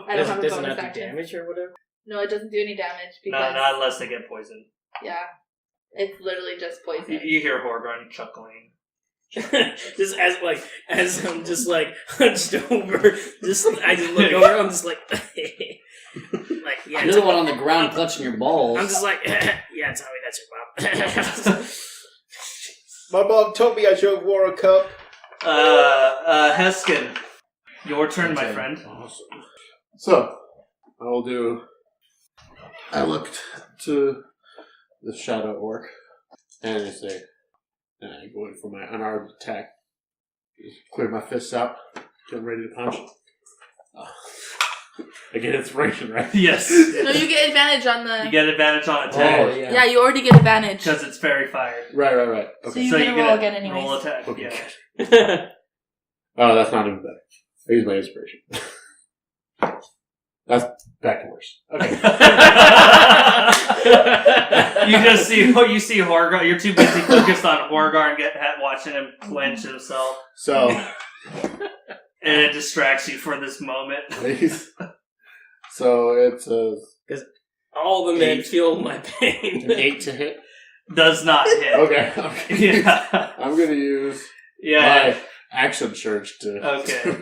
I don't have a Doesn't bonus have to action. damage or whatever? No, it doesn't do any damage No, because not unless they get poisoned. yeah, it's literally just poison. You hear Horgarn chuckling. Just as I'm just like hunched over, I just look over. I'm just like, yeah. You're the one on the ground clutching your balls. I'm just like, yeah, Tommy, that's your mom. My mom told me I should have wore a cup. Hesken, your turn, my Okay. friend. Awesome. So, I looked to the shadow orc, and I say, and I go in for my unarmed attack. Just clear my fists out, get ready to punch. I get inspiration, right? Yes. No, you get advantage on the. You get advantage on Oh, attack yeah. Yeah, you already get advantage. because it's fairy fired. Right. So Okay. you So get you to get roll a again anyways. roll attack. Okay, Yeah. good. Oh, that's not even better. I use my inspiration. That's back to worse. Okay. you see Horgar. You're too busy focused on Horgar and watching him clench himself, So, and it distracts you for this moment. please. So it's All the men 8. feel my pain. an 8 to hit. Does not hit. Okay. Yeah. I'm gonna use Yeah. my action surge to. Okay.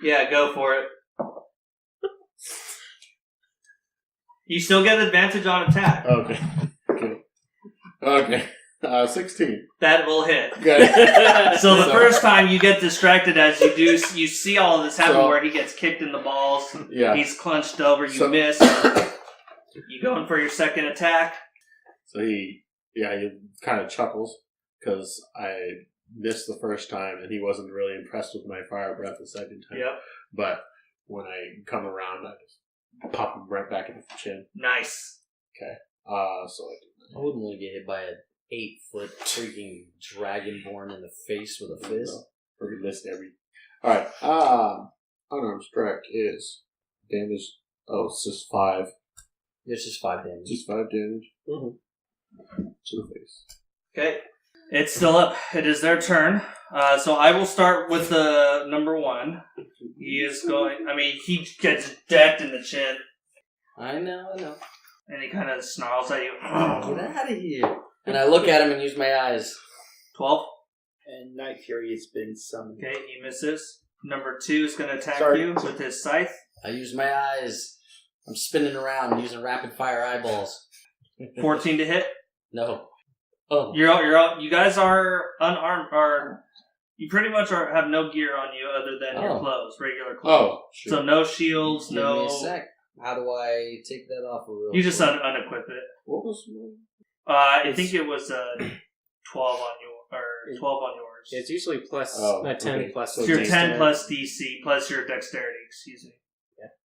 Yeah. Go for it. You still get advantage on attack. Okay. Okay. 16. That will hit. Good. So the first time you get distracted as you do, you see all of this happen So- where he gets kicked in the balls. Yeah. He's clenched over. You So- miss. You going for your second attack? So he kind of chuckles because I missed the first time and he wasn't really impressed with my fire breath the second time. Yep. But when I come around, I just pop him right back in the chin. Nice. So I do. I wouldn't want to get hit by an 8-foot freaking dragonborn in the face with a fist. Or he missed every. Alright. Unarmed strike is damage. Oh, it's just 5. It's just 5 damage. Just 5 damage. To the face. Okay. It's still up. It is their turn. So I will start with the number 1. He is going. I mean, he gets decked in the chin, I know. and he kind of snarls at you. Get out of here. And I look at him and use my eyes. 12. And Night Fury has been summoned. Okay, he misses. Number 2 is going to attack Sorry. you with his scythe. I use my eyes. I'm spinning around using rapid fire eyeballs. 14 to hit. No. Oh. You're out. You guys are unarmed. You pretty much have no gear on you other than your clothes, regular clothes. Oh, shoot. So no shields, Give me no. a sec. How do I take that off? You just unequip it. What was I think it was 12 on your 12 on yours. It's usually plus 10 okay. plus. So your DC. 10 plus DC plus your dexterity. Excuse me.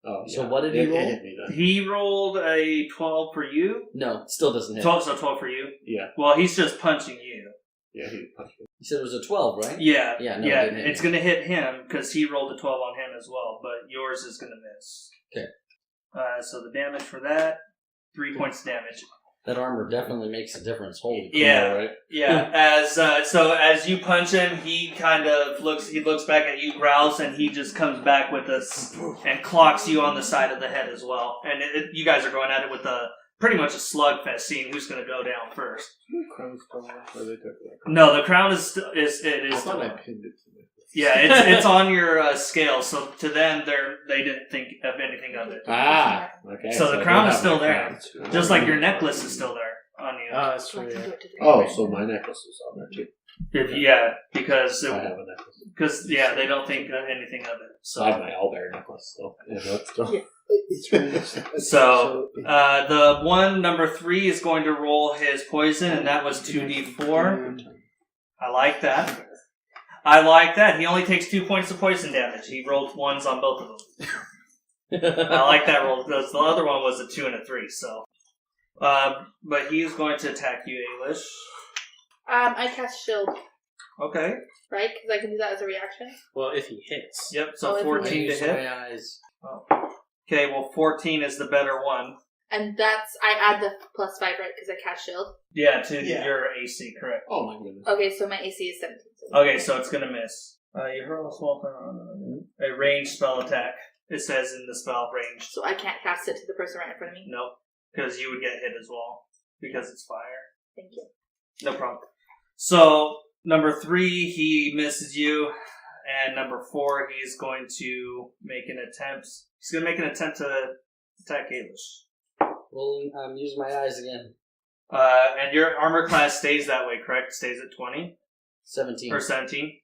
Oh, So what did he roll? hit me then. He rolled a 12 for you. No, still doesn't hit. 12, so 12 for you. Yeah. Well, he's just punching you. Yeah, he punched me. You said it was a 12, right? Yeah, Yeah, no, it didn't hit it's me. going to hit him because he rolled a 12 on him as well, but yours is going to miss. Okay. So the damage for that, 3 points of damage. That armor definitely makes a difference. Holy Yeah. Right? Yeah, as you punch him, he kind of looks back at you, growls, and he just comes back with us and clocks you on the side of the head as well. And you guys are going at it with pretty much a slugfest, seeing who's going to go down first. Crown's still off, or they took that? No, the crown is I still thought I up. pinned it to me. Yeah, it's on your scale, so to them, they didn't think of anything of it. Ah, okay. So the I crown do is have still my there. crown. Just like your necklace is still there on you. Oh, that's So I true. can Yeah. do it to the Oh, so my necklace is on there too. Because I have a necklace. they don't think anything of it. So I have So my owlbear necklace still. Yeah, that's still. Yeah. It's really So, the one number 3 is going to roll his poison, and that was 2d4. I like that. He only takes 2 points of poison damage. He rolled 1s on both of them. I like that roll. The other one was a 2 and a 3. So, but he is going to attack you, Alish. I cast shield, Okay. right? Because I can do that as a reaction. Well, if he hits. Yep. So Oh, if I 14 to use hit. my eyes. Okay. Well, 14 is the better one. And I add the +5, right? Because I cast shield. Yeah, to your AC, correct. Oh my goodness. Okay, so my AC is 17. Okay, so it's gonna miss. You hurl a small a ranged spell attack. It says in the spell ranged. So I can't cast it to the person right in front of me? Nope, because you would get hit as well because it's fire. Thank you. No problem. So number 3, he misses you, and number 4, he's going to make an attempt. He's gonna make an attempt to attack Alish. Rolling, I'm using my eyes again. And your armor class stays that way, correct? Stays at 20 17. or 17.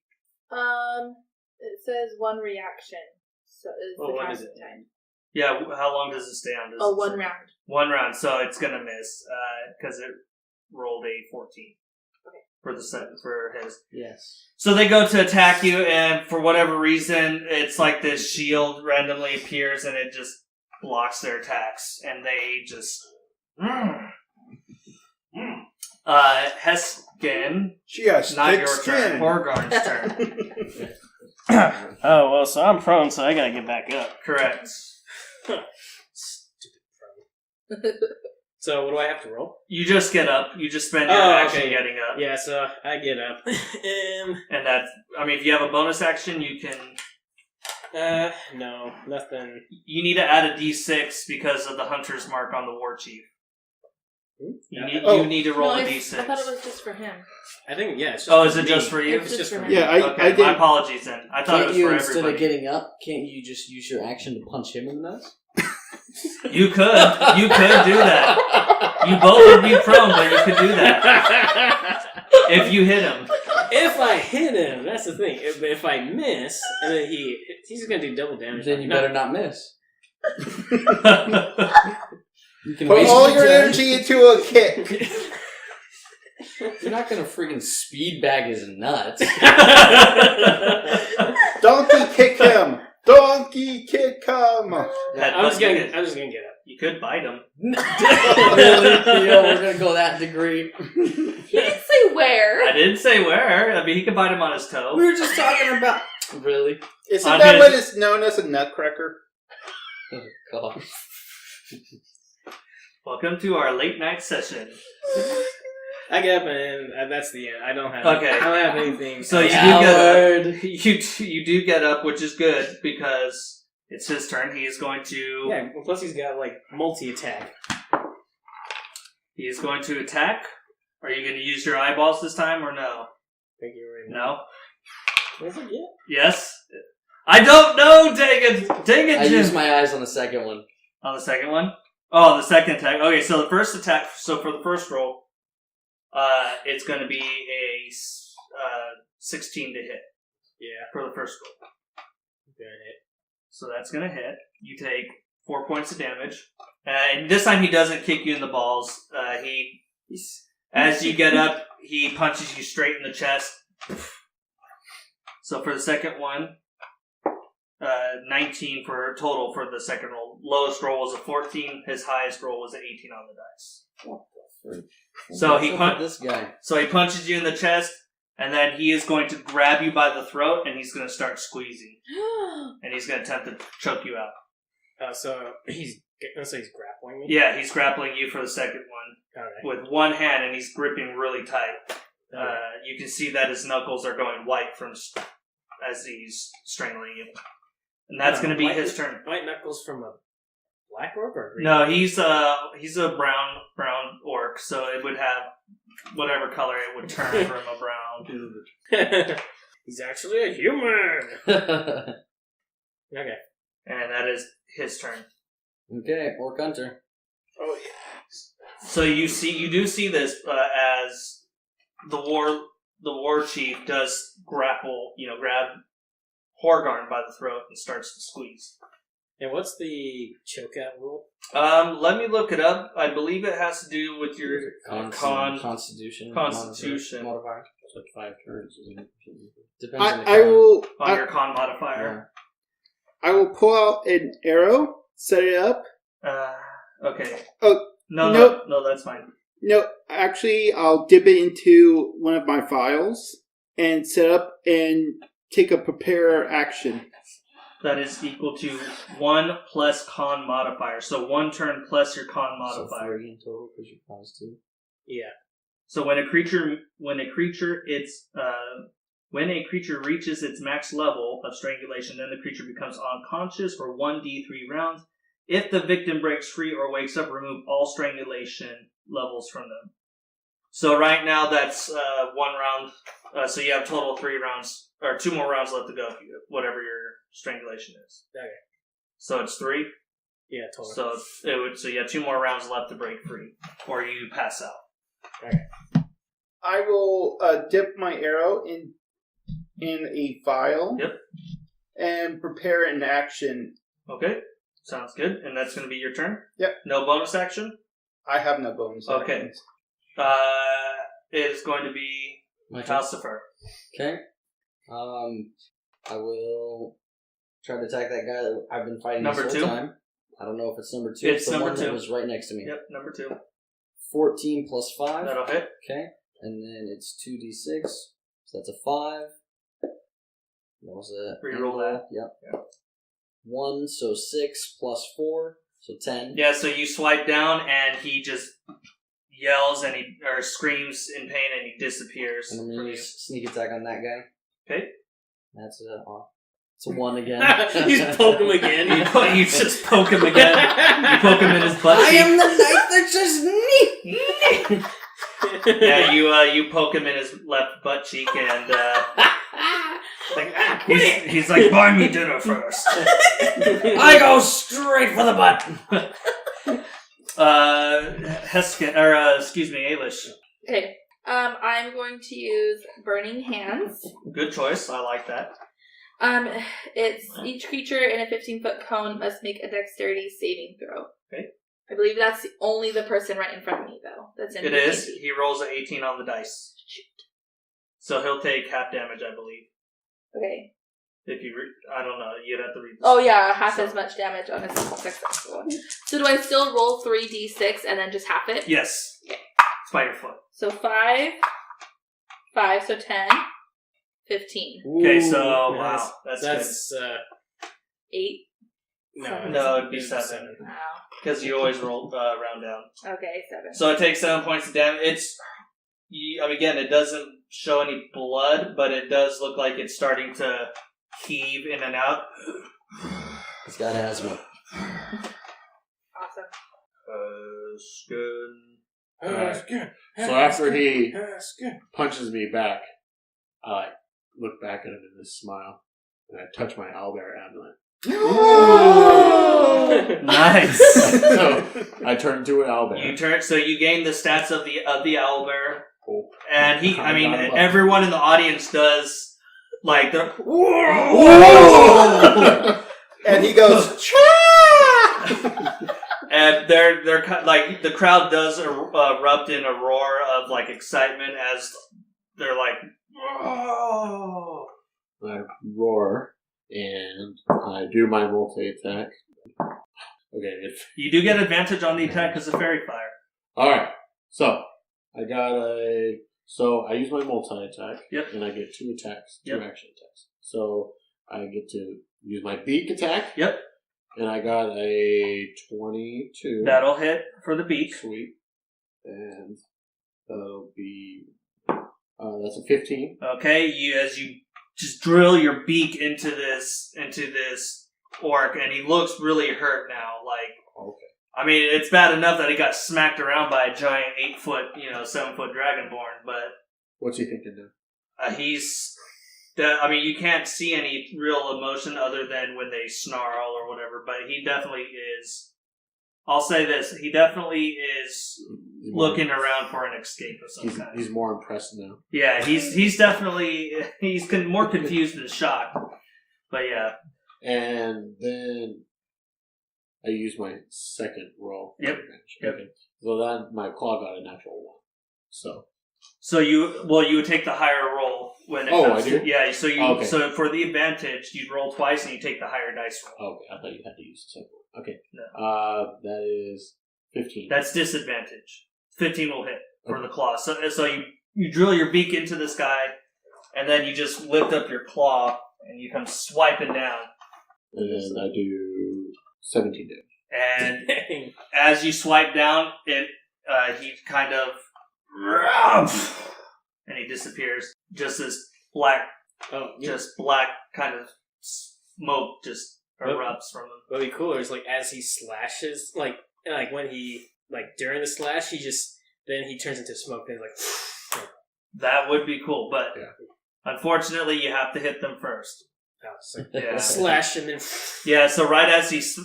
It says 1 reaction. So is Oh, the what time is it? time. Yeah. How long does it stay on? Does Oh, it 1 say? round. 1 round, so it's gonna miss because it rolled a 14 for for his. Yes. So they go to attack you, and for whatever reason, it's like this shield randomly appears, and it just blocks their attacks, and they just. Hesken, She has not thick your skin. turn. Horgarn's turn. Oh, well, so I'm prone, so I gotta get back up. Correct. Stupid prone. So, what do I have to roll? You just get up. You just spend your Oh, action okay. getting up, Yeah, so I get up. and that's. I mean, if you have a bonus action, you can. No, nothing. You need to add a d6 because of the hunter's mark on the war chief. You need to roll No, a I d6. thought it was just for him. I think, yeah. It's just Oh, is for it me. just for you? It's just for for me. me. Yeah, I Okay, did. my apologies then. I thought it Can't was you, for instead everybody. of getting up, can't you just use your action to punch him in the nuts? You could do that. You both would be prone, but you could do that if you hit him. If I hit him, that's the thing. If I miss, and then he's gonna do double damage. Then you better not miss. You can Put waste all your your turn. energy into a kick. You're not gonna freaking speed bag his nuts. Donkey kick him. Donkey kick him. I'm just gonna get up. You could bite him. Really? Theo, we're gonna go that degree. He didn't say where. I didn't say where. I mean, he could bite him on his toe. We were just talking about. Really? Isn't On that his- what is known as a nutcracker? Oh, God. Welcome to our late night session. I get up and that's the end. I don't have. Okay. I don't have anything. So you do Coward. get up. You do get up, which is good because it's his turn. He is going to. Yeah. Well, plus he's got like multi-attack. He is going to attack. Are you going to use your eyeballs this time or no? Thank you very much. No. Was it? Yeah. Yes. I don't know. Dang it, I Jim. used my eyes on the second one. On the second one. Oh, the second attack. Okay, so the first attack. So for the first roll, it's going to be a 16 to hit. Yeah. For the first roll. Gonna hit. So that's going to hit. You take 4 points of damage. And this time he doesn't kick you in the balls. As you get up, he punches you straight in the chest. So for the second one, 19 for total for the second roll. Lowest roll was a 14. His highest roll was an 18 on the dice. What the frick? So he What's up with this guy. So he punches you in the chest, and then he is going to grab you by the throat, and he's going to start squeezing. And he's going to attempt to choke you out. So he's grappling me. Yeah, he's grappling you for the second one. All right. With one hand, and he's gripping really tight. Okay. You can see that his knuckles are going white as he's strangling you. And that's going to be his turn. White knuckles from a black orc or green? No, he's a brown orc, so it would have whatever color it would turn from a brown. He's actually a human. Okay. And that is his turn. Okay, Orc Hunter. Oh yeah. So you do see this as the war chief does grab Horgarn by the throat and starts to squeeze. And what's the chokeout rule? Let me look it up. I believe it has to do with your Constitution. Constitution. Modifier. It's like 5 turns, isn't it? Depends on the I will. on your con modifier. I will pull out an arrow, set it up. Okay. Oh, no, that's fine. No, actually, I'll dip it into one of my files and set up and take a prepare action. That is equal to 1 plus con modifier. So 1 turn plus your con So modifier. 3 in total because you caused 2. Yeah. So when a creature reaches its max level of strangulation, then the creature becomes unconscious for 1d3 rounds. If the victim breaks free or wakes up, remove all strangulation levels from them. So right now that's 1 round. So you have total 3 rounds, or 2 more rounds left to go, whatever your strangulation is. Okay. So it's 3. Yeah, totally. So you have 2 more rounds left to break free, or you pass out. I will dip my arrow in a file. Yep. And prepare an action. Okay, sounds good. And that's going to be your turn? Yep. No bonus action? I have no bonus Okay. actions. It is going to be My turn. Kalsifer. Okay. I will try to attack that guy that I've been fighting Number this 2? whole time. I don't know if it's number 2. It's the number one 2. that was right next to me. Yep, number 2. 14 plus 5. That'll hit. Okay. And then it's 2d6. So that's a 5. That was a... Reroll that. Yep. 1, so 6 plus 4, so 10. Yeah, so you swipe down and he just yells and or screams in pain and he disappears. And I'm from going to you. use sneak attack on that guy. Okay. That's it's a 1 again. You just poke him again. You just poke him again. You poke him in his butt I cheek. am the knight that just Yeah, you poke him in his left butt cheek and he's like, buy me dinner first. I go straight for the butt. Hesken, or excuse me, Alish. Okay. I'm going to use Burning Hands. Good choice. I like that. It's each creature in a 15-foot cone must make a dexterity saving throw. Okay. I believe that's only the person right in front of me, though. That's in It 15 is. feet. He rolls an 18 on the dice. Shoot. So he'll take half damage, I believe. Okay. If you, I don't know, you'd have to read this. Oh yeah, half So- as much damage on a successful one. So do I still roll 3d6 and then just half it? Yes. Okay. It's by your foot. So 5, so 10, 15, Okay, so, Ooh, wow, that's 8. No, it'd be 7. Wow. Because you always roll round down. Okay, 7. So it takes 7 points of damage. I mean, again, it doesn't show any blood, but it does look like it's starting to heave in and out. He's got asthma. Awesome. Good. So after he punches me back, I look back at him and just smile, and I touch my owlbear amulet. Nice. So I turn into an owlbear. So you gain the stats of the owlbear, Oh. and I got him up. everyone in the audience does like the And he goes, and they're like the crowd does erupt in a roar of like excitement as they're like, whoa. I roar, and I do my multi-attack. Okay, You do get advantage on the attack because of fairy fire. alright. So, I use my multi-attack, Yep. and I get 2 attacks, 2 Yep. action attacks. So, I get to use my beak attack. Yep. And I got a 22. That'll hit for the beak. Sweet. And that'll be, that's a 15. Okay, as you just drill your beak into this orc, and he looks really hurt now. Like, Okay. I mean, it's bad enough that he got smacked around by a giant 8-foot, 7-foot dragonborn, but What's he thinking now? you can't see any real emotion other than when they snarl or whatever, but he definitely is. I'll say this, he definitely is looking around for an escape of some kind. He's more impressed now. Yeah, he's definitely, more confused than shocked, but yeah. And then I use my second roll. Yep. Yep. Okay. So then my claw got a natural 1. So you would take the higher roll when it comes I do? to, yeah, so Okay. so for the advantage, you'd roll twice and you take the higher dice roll. okay, I thought you had to use the second one. Okay. No. That is 15. That's disadvantage. 15 will hit for the claw. So you drill your beak into this guy, and then you just lift up your claw, and you come swiping down. And then I do 17 damage. And as you swipe down, he kind of, and he disappears. Just this black, black kind of smoke just erupts from him. What'd be cooler is like as he slashes, like when he during the slash, then he turns into smoke. And he's like, That would be cool, but Yeah. unfortunately, you have to hit them first. Yeah. slash him and Yeah, so right as he's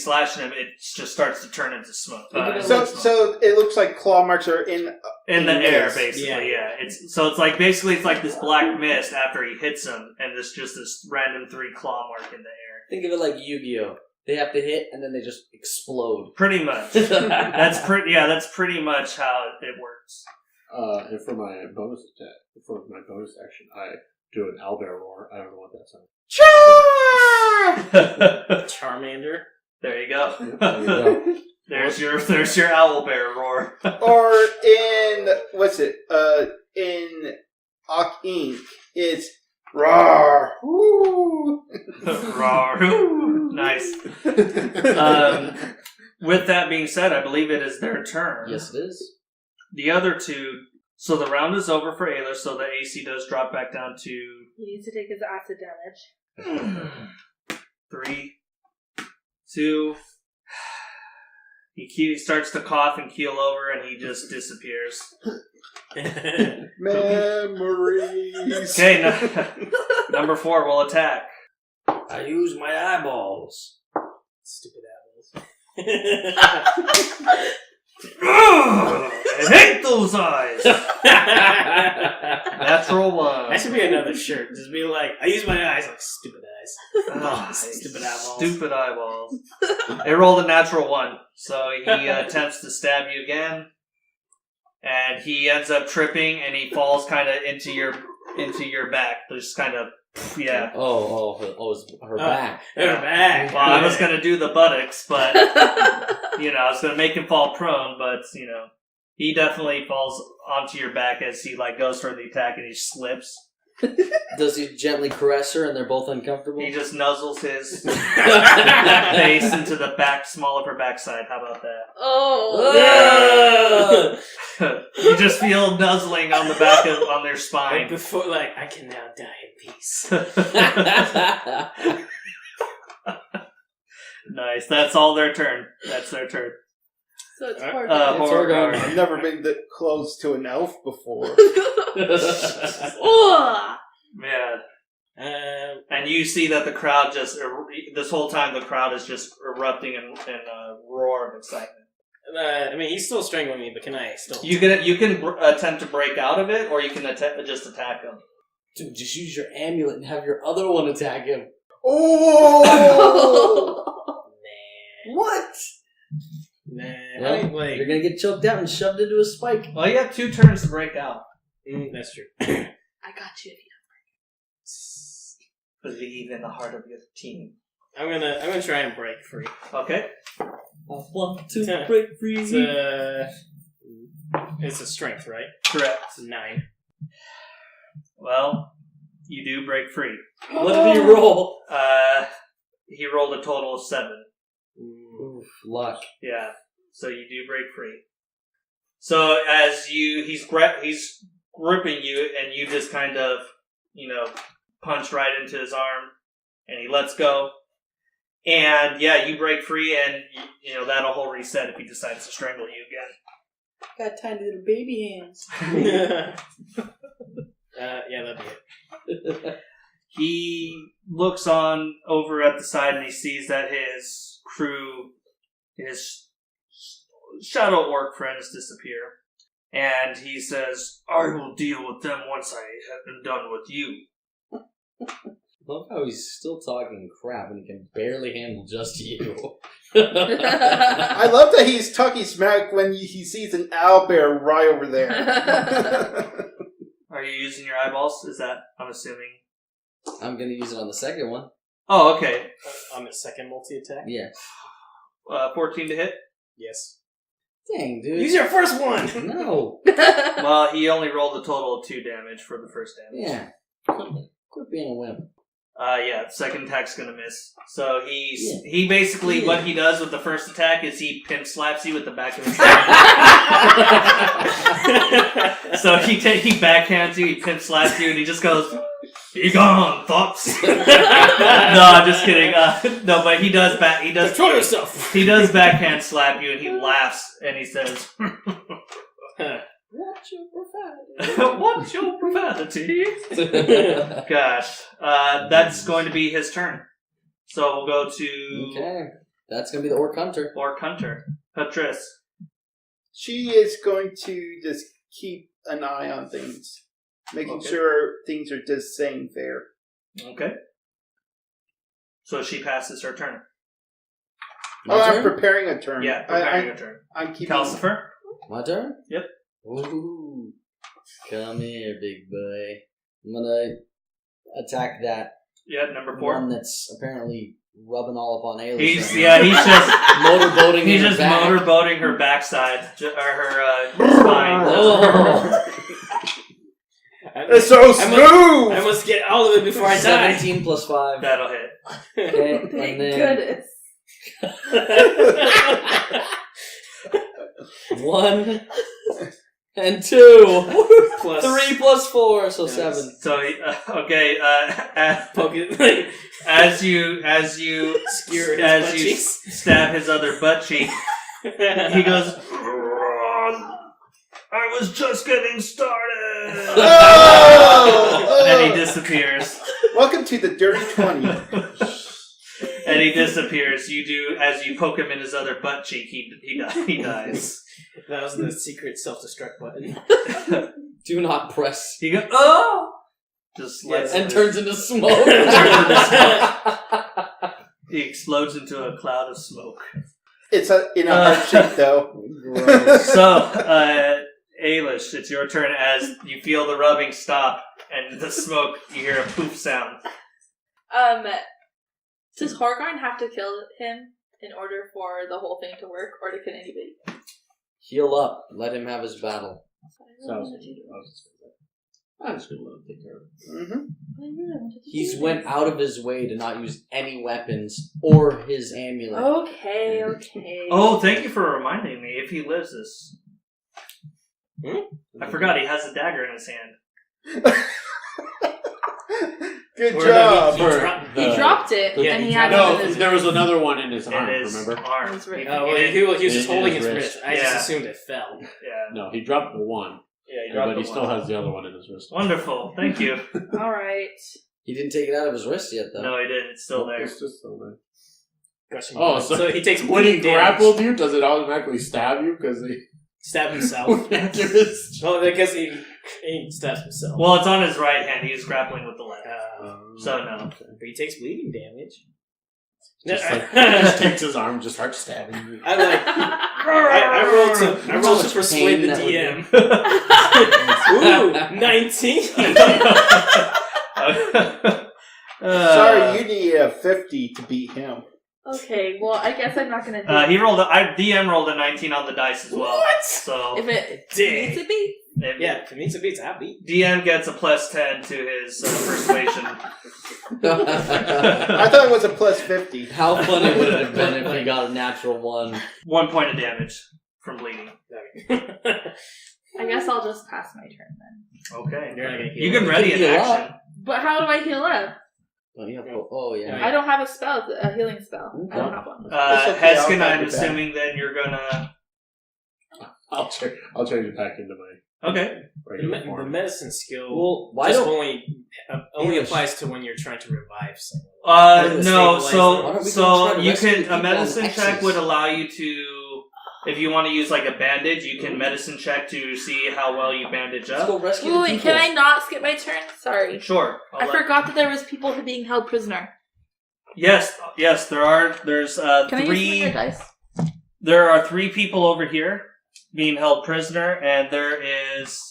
slashing him, it just starts to turn into smoke. So it looks like claw marks are in in the air, mist. basically, yeah. It's like this black mist after he hits him, and there's just this random 3 claw mark in the air. Think of it like Yu-Gi-Oh! They have to hit and then they just explode. Pretty much. That's pretty much how it works. And for my bonus action, I do an owlbear roar. I don't know what that sounds. Charmander. There you go. There you go. There's your owlbear roar. Or in in Ock Inc. It's roar. Woo. Roar. Nice. With that being said, I believe it is their turn. Yes, it is. The other two. So the round is over for Ayla, so the AC does drop back down to He needs to take his acid damage. 3, 2. He starts to cough and keel over, and he just disappears. Memories. Okay, number 4 will attack. I use my eyeballs. Stupid apples. I hate those eyes. Natural one. That should be another shirt. Just be like, I use my eyes like stupid eyes. Stupid eyeballs. Stupid eyeballs. It rolled a natural 1, so he attempts to stab you again, and he ends up tripping, and he falls kind of into your back. Just kind of, yeah. It's her back. Her back. Well, I was gonna do the buttocks, but I was gonna make him fall prone, but he definitely falls onto your back as he goes for the attack, and he slips. Does he gently caress her and they're both uncomfortable? He just nuzzles his face into the small of her backside. How about that? Oh. You just feel nuzzling on the back on their spine. Before, I can now die in peace. Nice. That's all their turn. That's their turn. So it's hard. Horgarn. I've never been that close to an elf before. Yeah. And you see that the crowd this whole time the crowd is just erupting in a roar of excitement. He's still strangling me, but can I still... You can attempt to break out of it, or you can just attack him. Dude, just use your amulet and have your other one attack him. Oh! What? Nah. Well, you're gonna get choked out and shoved into a spike. Well, you have 2 turns to break out. That's true. I got you if you Believe in the heart of your team. I'm gonna try and break free. Okay. I want to break free. It's a strength, right? Correct. It's 9. Well, you do break free. What did he roll? He rolled a total of 7. Oof, luck. Yeah. So you do break free. So as he's gripping you, and you just kind of, punch right into his arm, and he lets go. And yeah, you break free, and that'll whole reset if he decides to strangle you again. got tiny little baby hands. Yeah, that'd be it. He looks on over at the side, and he sees that his crew, his shadow orc friends, disappear. And he says, "I will deal with them once I have been done with you." I love how he's still talking crap and he can barely handle just you. I love that he's talking smack when he sees an owlbear right over there. Are you using your eyeballs? Is that, I'm assuming? I'm going to use it on the second one. Oh, okay. On the second multi-attack? Yeah. 14 to hit? Yes. Dang, dude. Use your first one! No. Well, he only rolled a total of 2 damage for the first damage. Yeah. Quit being a wimp. Yeah, second attack's gonna miss. So he basically, what he does with the first attack is he pimp slaps you with the back of his hand. So he backhands you, he pimp slaps you, and he just goes, "Be gone, thoughts." No, I'm just kidding. No, but he does control yourself. He does backhand slap you, and he laughs, and he says, Watch your profanity. "What's your profanity?" Gosh, that's going to be his turn. So we'll go to Okay. That's going to be the Orc Hunter. Orc Hunter. Patris. She is going to just keep an eye on things, making sure things are just staying fair. Okay. So she passes her turn. My I'm turn? preparing a turn. Yeah, preparing your turn. I'm keeping. Kalsifer. My turn? Yep. Ooh. Come here, big boy. I'm going to attack that Yeah, number 4. one that's apparently rubbing all up on Alicia. He's just motorboating he's her just back. motorboating her backside or her spine. Oh. It's so smooth. I must get all of it before I die. 17 plus 5. That'll hit. Okay, Thank and then goodness. 1 and 2 Plus 3 plus 4, so 7. So okay, poke it, as you skewer his as butt you cheeks. stab his other butt cheek, he goes, "I was just getting started," Oh! and he disappears. Welcome to the Dirty 20. and he disappears. You do as you poke him in his other butt cheek. He dies. That was the secret self-destruct button. Do not press. He goes, oh! Just Yes. And turns into smoke. He explodes into a cloud of smoke. It's in a heart shape, though. So, Alish, it's your turn as you feel the rubbing stop and the smoke, you hear a poof sound. Does Horgarn have to kill him in order for the whole thing to work, or can anybody? Heal up. Let him have his battle. I'm just gonna let him take care of it. Mm-hmm. He's went out of his way to not use any weapons or his amulet. Okay. Oh, thank you for reminding me, if he lives this. I forgot he has a dagger in his hand. Good Or job. He dropped it, Yeah, and he he had No, it in his there was another one in his arm, In his remember? arm. His wrist. Oh, well, he was just In holding his his wrist. wrist. I just assumed it fell. Yeah. No, he dropped the one, Yeah, but he still has the other one in his wrist. Wonderful, thank you. All right. He didn't take it out of his wrist yet, though. No, he didn't. It's still there. It's just still there. Gosh, Oh, so he takes When he bleeding damage. grappled you, does it automatically stab you? Because he... Stab himself. Just... Well, because he stabs himself. Well, it's on his right hand. He's grappling with the left. So, no. But he takes bleeding damage. Just, like, he just takes his arm, just starts stabbing you. I rolled to persuade the pain DM. Ooh, 19. Sorry, you need a 50 to beat him. Okay, well, I guess I'm not gonna do He rolled DM rolled a 19 on the dice as well. What? So if it Dang. needs to be. Yeah, if it needs to be, it's happy. DM gets a plus 10 to his persuasion. I thought it was a plus 50. How funny would it have been if he got a natural 1? 1 point of damage from bleeding. I guess I'll just pass my turn then. Okay. You're not gonna heal You can him. ready an Heal action. But how do I heal up? Oh, yeah. I don't have a spell, a healing spell. I don't have one. It's okay, I'll Hesken, back I'm it back. assuming then you're gonna... I'll change it back into my Okay. regular The form. medicine skill Well, why just don't... only applies to when you're trying to revive someone. No, Why don't we go so try to you rescue can... people A medicine on check X's? would allow you to... If you want to use like a bandage, you can medicine check to see how well you bandage Let's up. go rescue the Wait, people. can I not skip my turn? Sorry. Sure. I forgot that there was people who being held prisoner. Yes, there are. There's Can I use three. your dice? There are 3 people over here being held prisoner, and there is.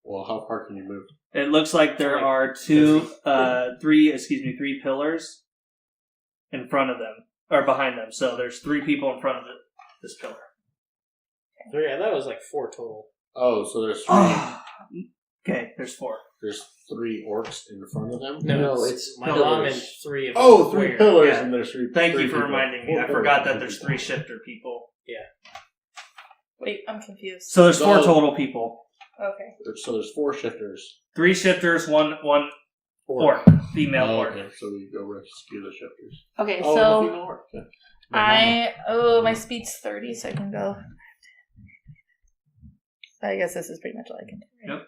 Well, how far can you move? It looks like there are 3 pillars in front of them or behind them. So there's 3 people in front of this pillar. So yeah, that was like 4 total. Oh, so there's 3. Okay, there's 4. There's 3 orcs in front of them. No, it's my mom and pillars. 3 of Oh, them. 3 Where? pillars, Yeah. and there's 3. Thank 3 you for people. reminding me. 4 I pillars, forgot that 3 there's people. 3 shifter people. Wait, I'm confused. So there's 4 So- total people. Okay. So there's 4 shifters. 3 shifters, one orc, female Oh, orc. okay, so we go rescue the shifters. Okay, Oh, the so female orc. Okay. my speed's 30, so I can go. I guess this is pretty much all I can do. Right? Yep.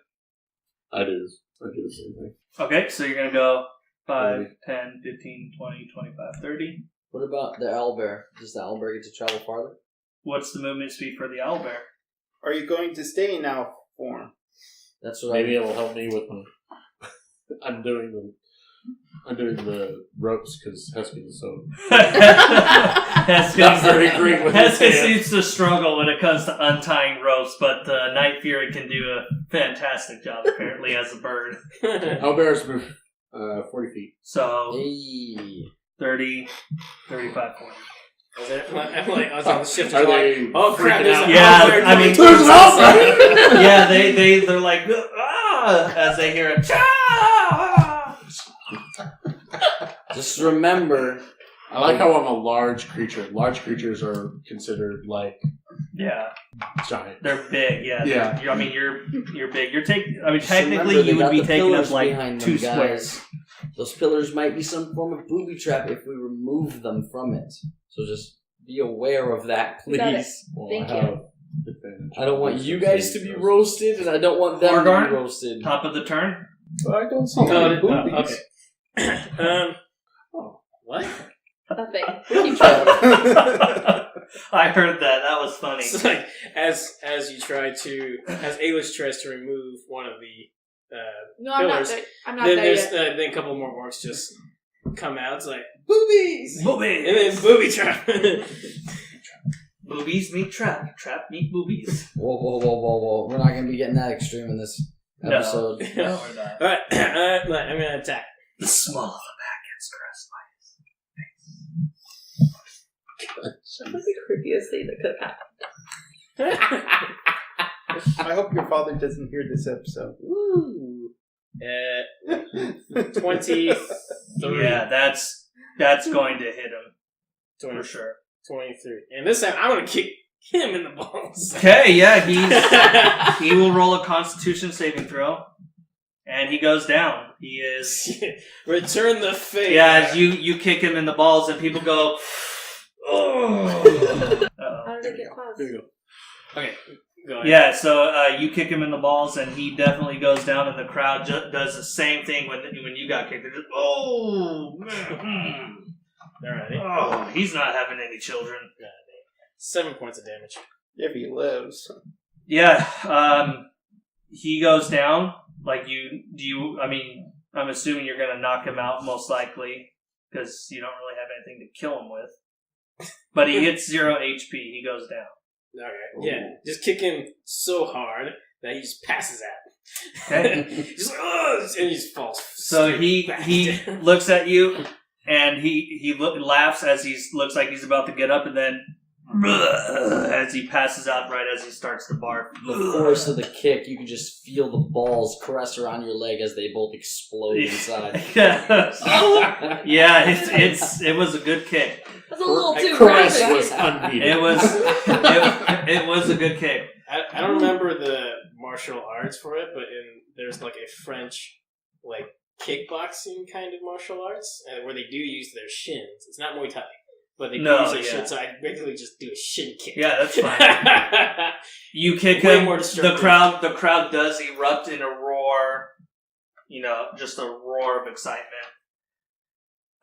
I do the same thing. Okay, so you're going to go 5, 10, 15, 20, 25, 30. What about the owlbear? Does the owlbear get to travel farther? What's the movement speed for the owlbear? Are you going to stay in owl form? That's what Maybe it will help me with my undoing the ropes because Hesken is so not very great with his Hesken hands. seems to struggle when it comes to untying ropes, but the Night Fury can do a fantastic job, apparently, as a bird. Owlbears move 40 feet. So, Hey. 30, 35, 40. I was on the shift. Are they Oh crap! freaking There's out? an Yeah, owlbear I mean, coming towards us. Yeah, they're like, ah, as they hear a cha. Just remember, I like how I'm a large creature. Large creatures are considered like Yeah, giant. they're big. Yeah, Yeah. You're big. just Technically, remember they you would got be the taking up pillars like behind 2 them, squares. guys. Those pillars might be some form of booby trap if we remove them from it. So just be aware of that, Got it. please. Well, Thank I you. have advantage. I don't want you guys to be roasted, and I don't want them to Horgarn? be roasted. Top of the turn. I don't see Oh, any boobies. okay. Oh. What? Nothing. Keep trying. I heard that. That was funny. It's like as Alicia tries to remove one of the No, I'm not pillars, there. I'm not then there there's yet. then a couple more orcs just come out. It's like boobies, Boobies. and then booby trap. Boobies meet trap. Trap meet boobies. Whoa. We're not going to be getting that extreme in this episode. No, we're not. All right, I'm gonna attack. The small of the back gets caressed That was the creepiest thing that could have happened. I hope your father doesn't hear this episode. Ooh. 23. Yeah, that's going to hit him for sure. 23. And this time, I'm going to kick him in the balls. Okay, yeah, he will roll a Constitution saving throw, and he goes down. He is Return the favor. yeah. As you kick him in the balls, and people go, oh. How did it get close? There you go. Okay, go ahead. Yeah, so you kick him in the balls, and he definitely goes down, and the crowd does the same thing when you got kicked. They're just, oh, man. Alrighty. Oh, he's not having any children. 7 points of damage. If he lives. Yeah, he goes down. Like I'm assuming you're going to knock him out most likely, because you don't really have anything to kill him with. But he hits 0 HP. He goes down. Okay. Yeah, just kick him so hard that he just passes out. Okay. Just like, oh, and he just falls. So he down. looks at you, and he laughs as he looks like he's about to get up, and then as he passes out right as he starts to barf. The force of the kick, you can just feel the balls caress around your leg as they both explode inside. Yeah, it was a good kick. That's a little too Christ graphic. was unbeatable. It was a good kick. I don't remember the martial arts for it, but there's like a French like kickboxing kind of martial arts where they do use their shins. It's not Muay Thai, but they do use their shins. So I basically just do a shin kick. Yeah, that's fine. You kick Way him. more The destructive. crowd does erupt in a roar. Just a roar of excitement.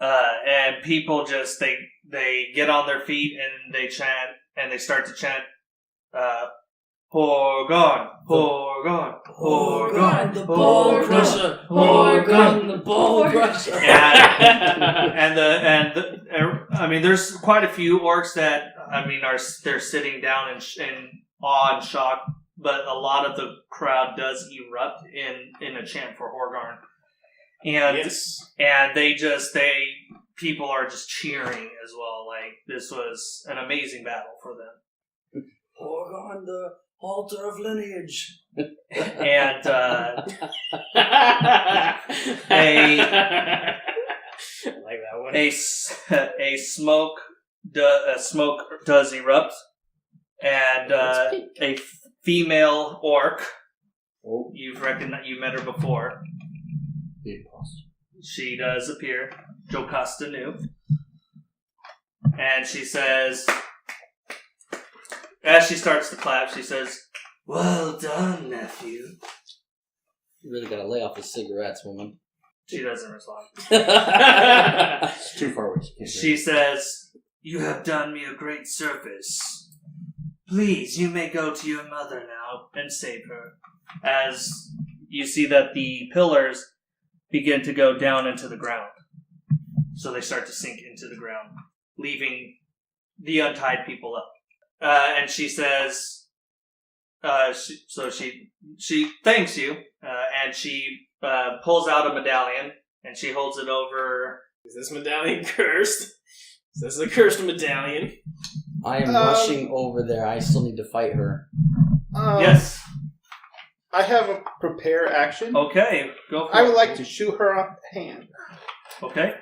And people just they get on their feet and they chant and they start to chant. Horgarn, Horgarn, Horgarn, the ball crusher! Horgarn, the ball crusher! There's quite a few orcs that they're sitting down in awe and shock, but a lot of the crowd does erupt in a chant for Horgarn, and Yes. and people are just cheering as well. Like this was an amazing battle for them. Horgarn, the altar of lineage. And like that one. a smoke does erupt, and a female orc. Oh. You met her before. The imposter. She does appear, Jocasta knew, and she says, as she starts to clap, she says, "Well done, nephew." You really gotta lay off the cigarettes, woman. She doesn't respond. It's too far away. She says, "You have done me a great service. Please, you may go to your mother now and save her." As you see that the pillars begin to go down into the ground. So they start to sink into the ground, leaving the untied people up. And she says, she thanks you, and she pulls out a medallion, and she holds it over. Is this medallion cursed? Is this a cursed medallion? I am rushing over there. I still need to fight her. Yes. I have a prepare action. Okay, go for I it. would like to shoot her on the hand. Okay.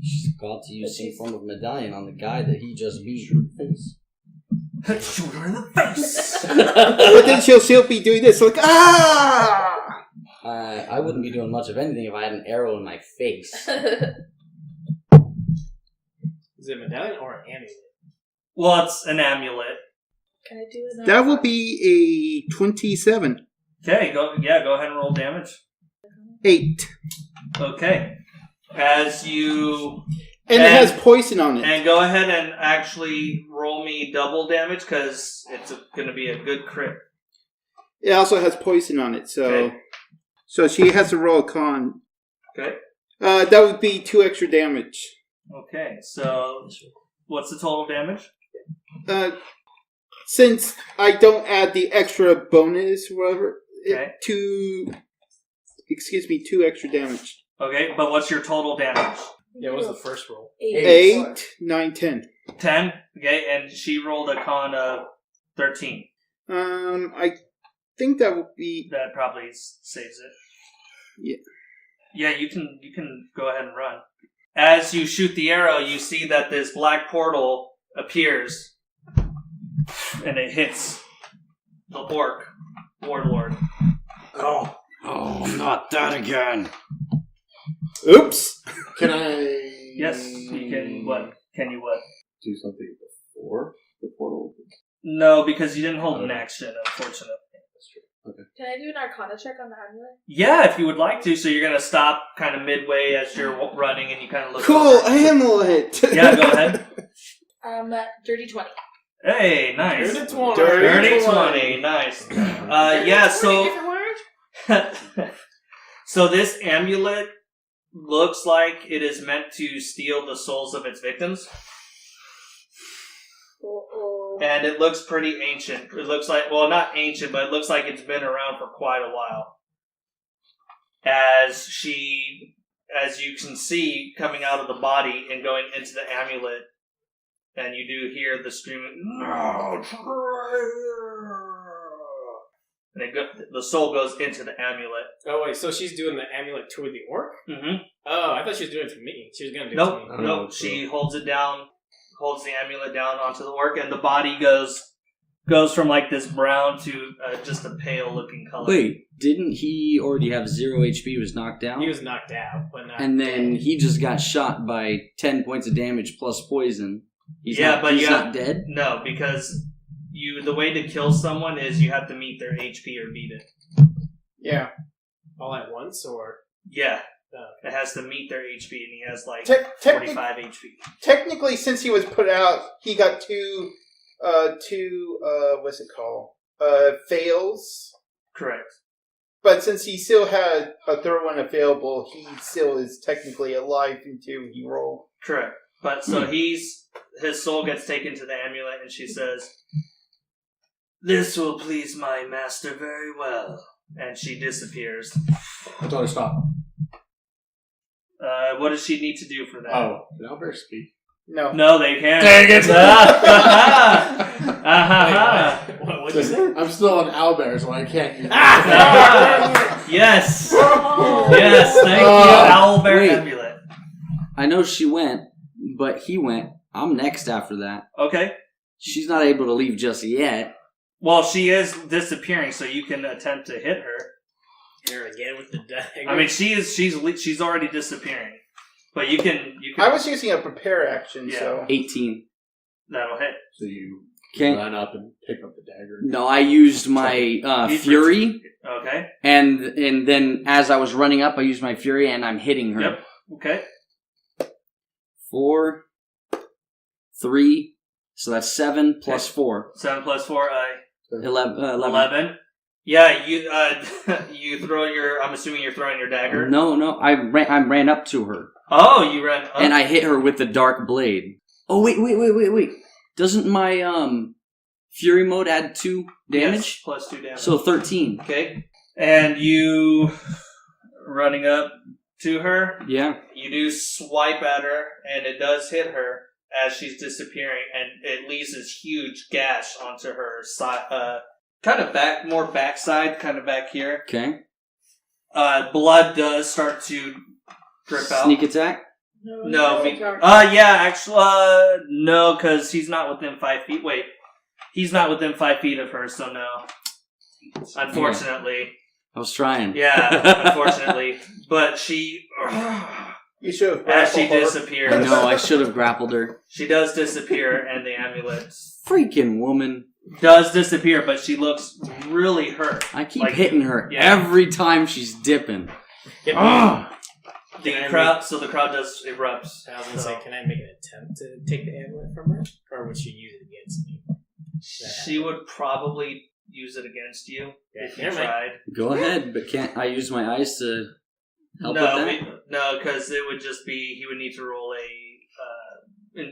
She's got to use some form of medallion on the guy that he just beat. Shoot her in the face. But then she'll be doing this, like, ah! I wouldn't be doing much of anything if I had an arrow in my face. Is it a medallion or an amulet? Well, it's an amulet. Can I do it? That will be a 27. Okay, go ahead and roll damage. 8. Okay. As you And it has poison on it. And go ahead and actually roll me double damage because it's going to be a good crit. It also has poison on it, so Okay. so she has to roll a con. Okay. That would be 2 extra damage. Okay, so what's the total damage? Since I don't add the extra bonus, whatever, Okay. 2 extra damage. Okay, but what's your total damage? Yeah, what was the first roll? 8, 9, 10. 10. Okay, and she rolled a con of 13. I think that would be... That probably saves it. Yeah. Yeah, you can go ahead and run. As you shoot the arrow, you see that this black portal appears, and it hits the orc warlord. Oh, not that again. Oops! Can I? Yes, you can. What? Can you what? Do something before the portal? No, because you didn't hold an action, unfortunately. Can I do an Arcana check on the amulet? Yeah, if you would like to. So you're going to stop kind of midway as you're running, and you kind of look Cool, over. amulet! Yeah, go ahead. Dirty 20. Hey, nice. Dirty 20. Dirty 20, nice. Yeah, so... Different words? So this amulet looks like it is meant to steal the souls of its victims. Uh-oh. And it looks pretty ancient. It looks like, well, not ancient, but it looks like it's been around for quite a while. As you can see, coming out of the body and going into the amulet, and you do hear the screaming, "No, and the soul goes into the amulet. Oh, wait, so she's doing the amulet to the orc? Mm-hmm. Oh, I thought she was doing it to me. She was going to do it Nope, to me. nope. She holds it down, holds the amulet down onto the orc, and the body goes from like this brown to just a pale looking color. Wait, didn't he already have 0 HP? He was knocked down? He was knocked out, but not and then he just got shot by 10 points of damage plus poison. He's but he's you not dead? No, because the way to kill someone is you have to meet their HP or beat it. Yeah. All at once, or? Yeah. Oh. It has to meet their HP, and he has like Technically, 45 HP. technically, since he was put out, he got two, what's it called? Fails. Correct. But since he still had a third one available, he still is technically alive until he rolled. Correct. But so his soul gets taken to the amulet, and she says, "This will please my master very well." And she disappears. I told her stop. What does she need to do for that? Oh, did Albert speak? No. No, they can't. Dang it! What'd you say? I'm still on Albert, so I can't use it. Yes! Yes, thank you, Owlbear wait. Amulet. I know she went, but he went. I'm next after that. Okay. She's not able to leave just yet. Well, she is disappearing, so you can attempt to hit her. Here again with the dagger. I mean, she's already disappearing. But you can I was using a prepare action, Yeah. so... 18. that'll hit. So you Okay. run up and pick up the dagger. No, I used my fury, Okay. and then as I was running up, I used my fury, and I'm hitting her. Yep. Okay. 4, 3, so that's 7 plus 4. 7 plus 4, 11. 11. Yeah, you throw your. I'm assuming you're throwing your dagger. No, I ran up to her. Oh, you ran up. And I hit her with the dark blade. Oh, wait. Doesn't my fury mode add 2 damage? Yes, plus 2 damage. So 13. Okay. And you running up to her. Yeah. You do swipe at her, and it does hit her as she's disappearing, and it leaves this huge gash onto her side, kind of more backside, kind of back here. Okay. Blood does start to drip out. Sneak attack? No, no, because he's not within 5 feet. Wait, he's not within 5 feet of her, so no. Unfortunately. I was trying. Yeah, unfortunately. But she... You should have as she grappled her. disappears. I know, I should have grappled her. She does disappear, and the amulet Freaking woman. does disappear, but she looks really hurt. I keep Like, hitting her yeah. every time she's dipping. Get Ugh. the crowd does erupt. I was going to say, can I make an attempt to take the amulet from her? Or would she use it against me? She would probably use it against you if you tried. Go ahead, but can't I use my eyes to help with No, that? no, because it would just be he would need to roll a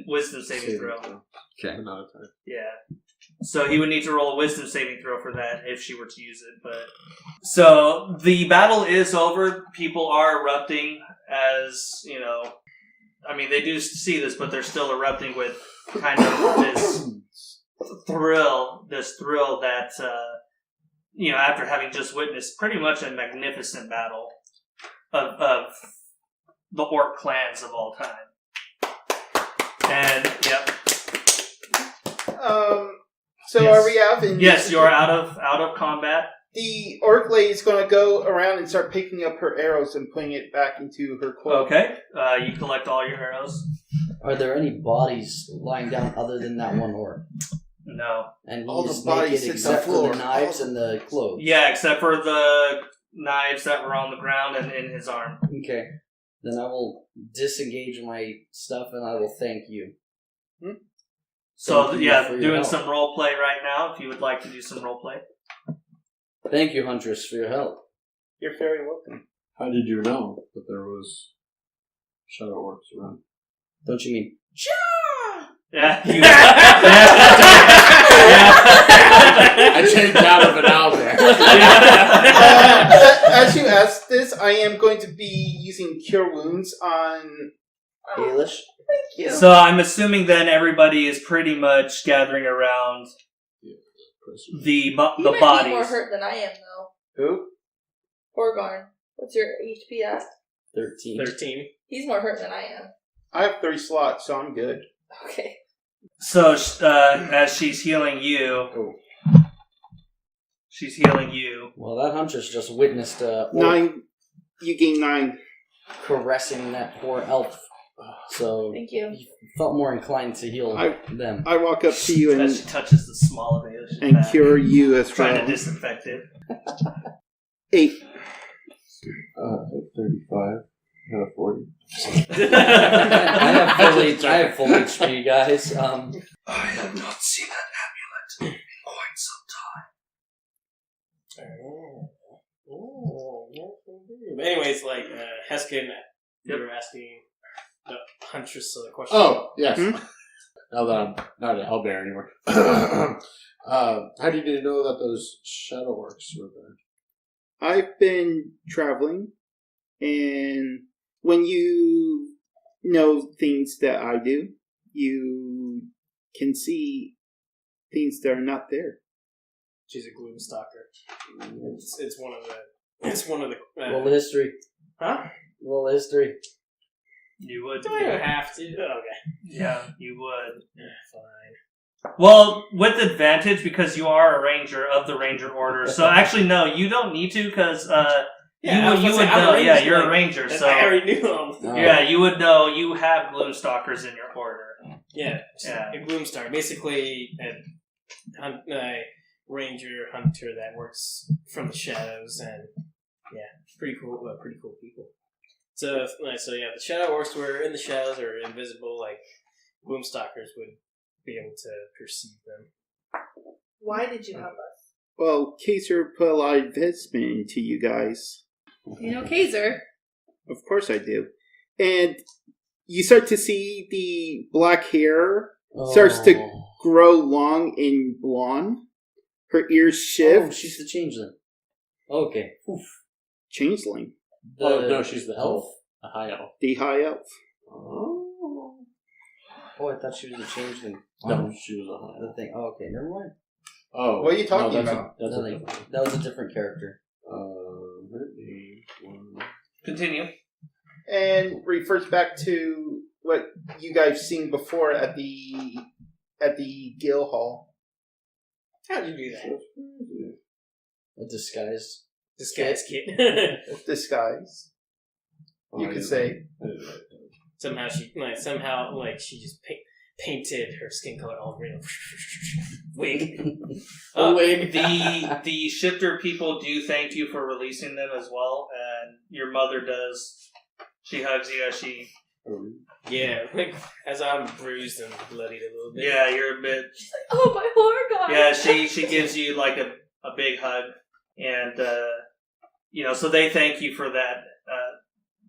wisdom saving throw. Okay. Another time. Yeah. So he would need to roll a wisdom saving throw for that if she were to use it. But so the battle is over. People are erupting as, you know, I mean, they do see this, but they're still erupting with kind of this thrill that, you know, after having just witnessed pretty much a magnificent battle of the orc clans of all time. And, yep. So Yes. are we out? In Yes, you're out of combat. The orc lady's going to go around and start picking up her arrows and putting it back into her cloak. Okay. You collect all your arrows. Are there any bodies lying down other than that one orc? No. And All he's the bodies naked hit the except for floor. the knives and the clothes. Yeah, except for the knives that were on the ground and in his arm. Okay. Then I will disengage my stuff and I will thank you. So, Thank you yeah, for your doing help. some role play right now, if you would like to do some role play. Thank you, Huntress, for your help. You're very welcome. How did you know that there was shadow orcs around? Don't you mean? Yeah. You, I changed out of an owl there. As you ask this, I am going to be using Cure Wounds on... Alish? Thank you. So I'm assuming then everybody is pretty much gathering around the You might be more bodies. hurt than I am, though. Who? Horgarn. What's your HP at? 13. 13. He's more hurt than I am. I have 3 slots, so I'm good. Okay. So as she's healing you, she's healing you. Well, that Huntress just witnessed orc 9. You gain 9. caressing that poor elf. So Thank you. he felt more inclined to heal them. I walk up to you As she touches the small of Alicia's and back, cure you as trying well. to disinfect it. 8. 35 out of 40. I have full HP, guys. I have not seen that amulet in quite some time. But anyways, like, Hesken, you were asking the Huntress of the question. Oh, yes. Hmm? Now that I'm not an owlbear anymore. How did you know that those shadow orcs were there? I've been traveling, and when you know things that I do, you can see things that are not there. She's a gloomstalker. It's one of the. Roll the history. Huh? Roll the history. You would. Do I even have to? Oh, okay. Yeah, you would. Fine. Well, with advantage because you are a ranger of the ranger order. So actually, no, you don't need to because Yeah, you would know. Yeah, you're a ranger, so I already knew them. Oh. yeah, you would know. You have gloomstalkers in your order. Yeah, Yeah. a gloomstalker. Basically, a ranger hunter that works from the shadows, and yeah, pretty cool people. So yeah, the shadow orcs were in the shadows or invisible, like gloomstalkers would be able to perceive them. Why did you help us? Well, Kaiser put a lot of investment into you guys. You know Kaiser. Of course I do. And you start to see the black hair starts to grow long and blonde. Her ears shift. Oh, she's the changeling. Okay. Oof. Changeling. No, she's the elf. A high elf. The high elf. Oh. Oh, I thought she was a changeling. No, she was a high The elf. thing. Oh, okay, never mind. Oh. What are you talking that's about? That's Nothing. a That was a different character. her name was... Continue. And refers back to what you guys seen before at the Guild Hall. How'd you do that? A disguise. This guy's kid. Disguise. You could say. Somehow she just painted her skin color all green. Wig. Wig. The shifter people do thank you for releasing them as well, and your mother does. She hugs you as she. Yeah, like, as I'm bruised and bloodied a little bit. Yeah, you're a bit. Oh, my Horgarn! Yeah, she gives you like a big hug, and so they thank you for that.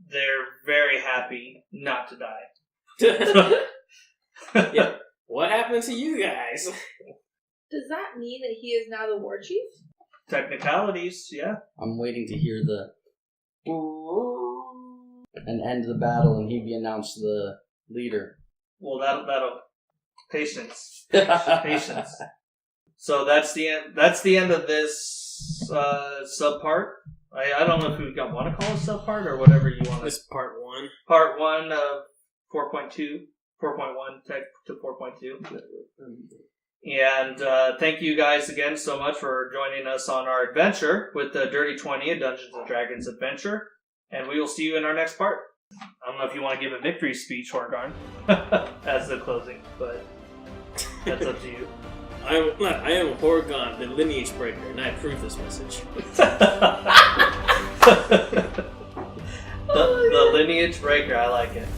They're very happy not to die. Yeah. What happened to you guys? Does that mean that he is now the war chief? Technicalities, yeah. I'm waiting to hear the and end the battle, and he be announced the leader. Well, that'll patience. Patience. So that's the end. That's the end of this subpart. I don't know if we want to call it subpart or whatever you want. This is part 1. Part 1 of 4.2, 4.1 tech to 4.2. And thank you guys again so much for joining us on our adventure with the Dirty 20, a Dungeons & Dragons adventure. And we will see you in our next part. I don't know if you want to give a victory speech, Horgarn, as the closing, but that's up to you. I am Horgarn, the Lineage Breaker, and I approve this message. The Lineage Breaker, I like it.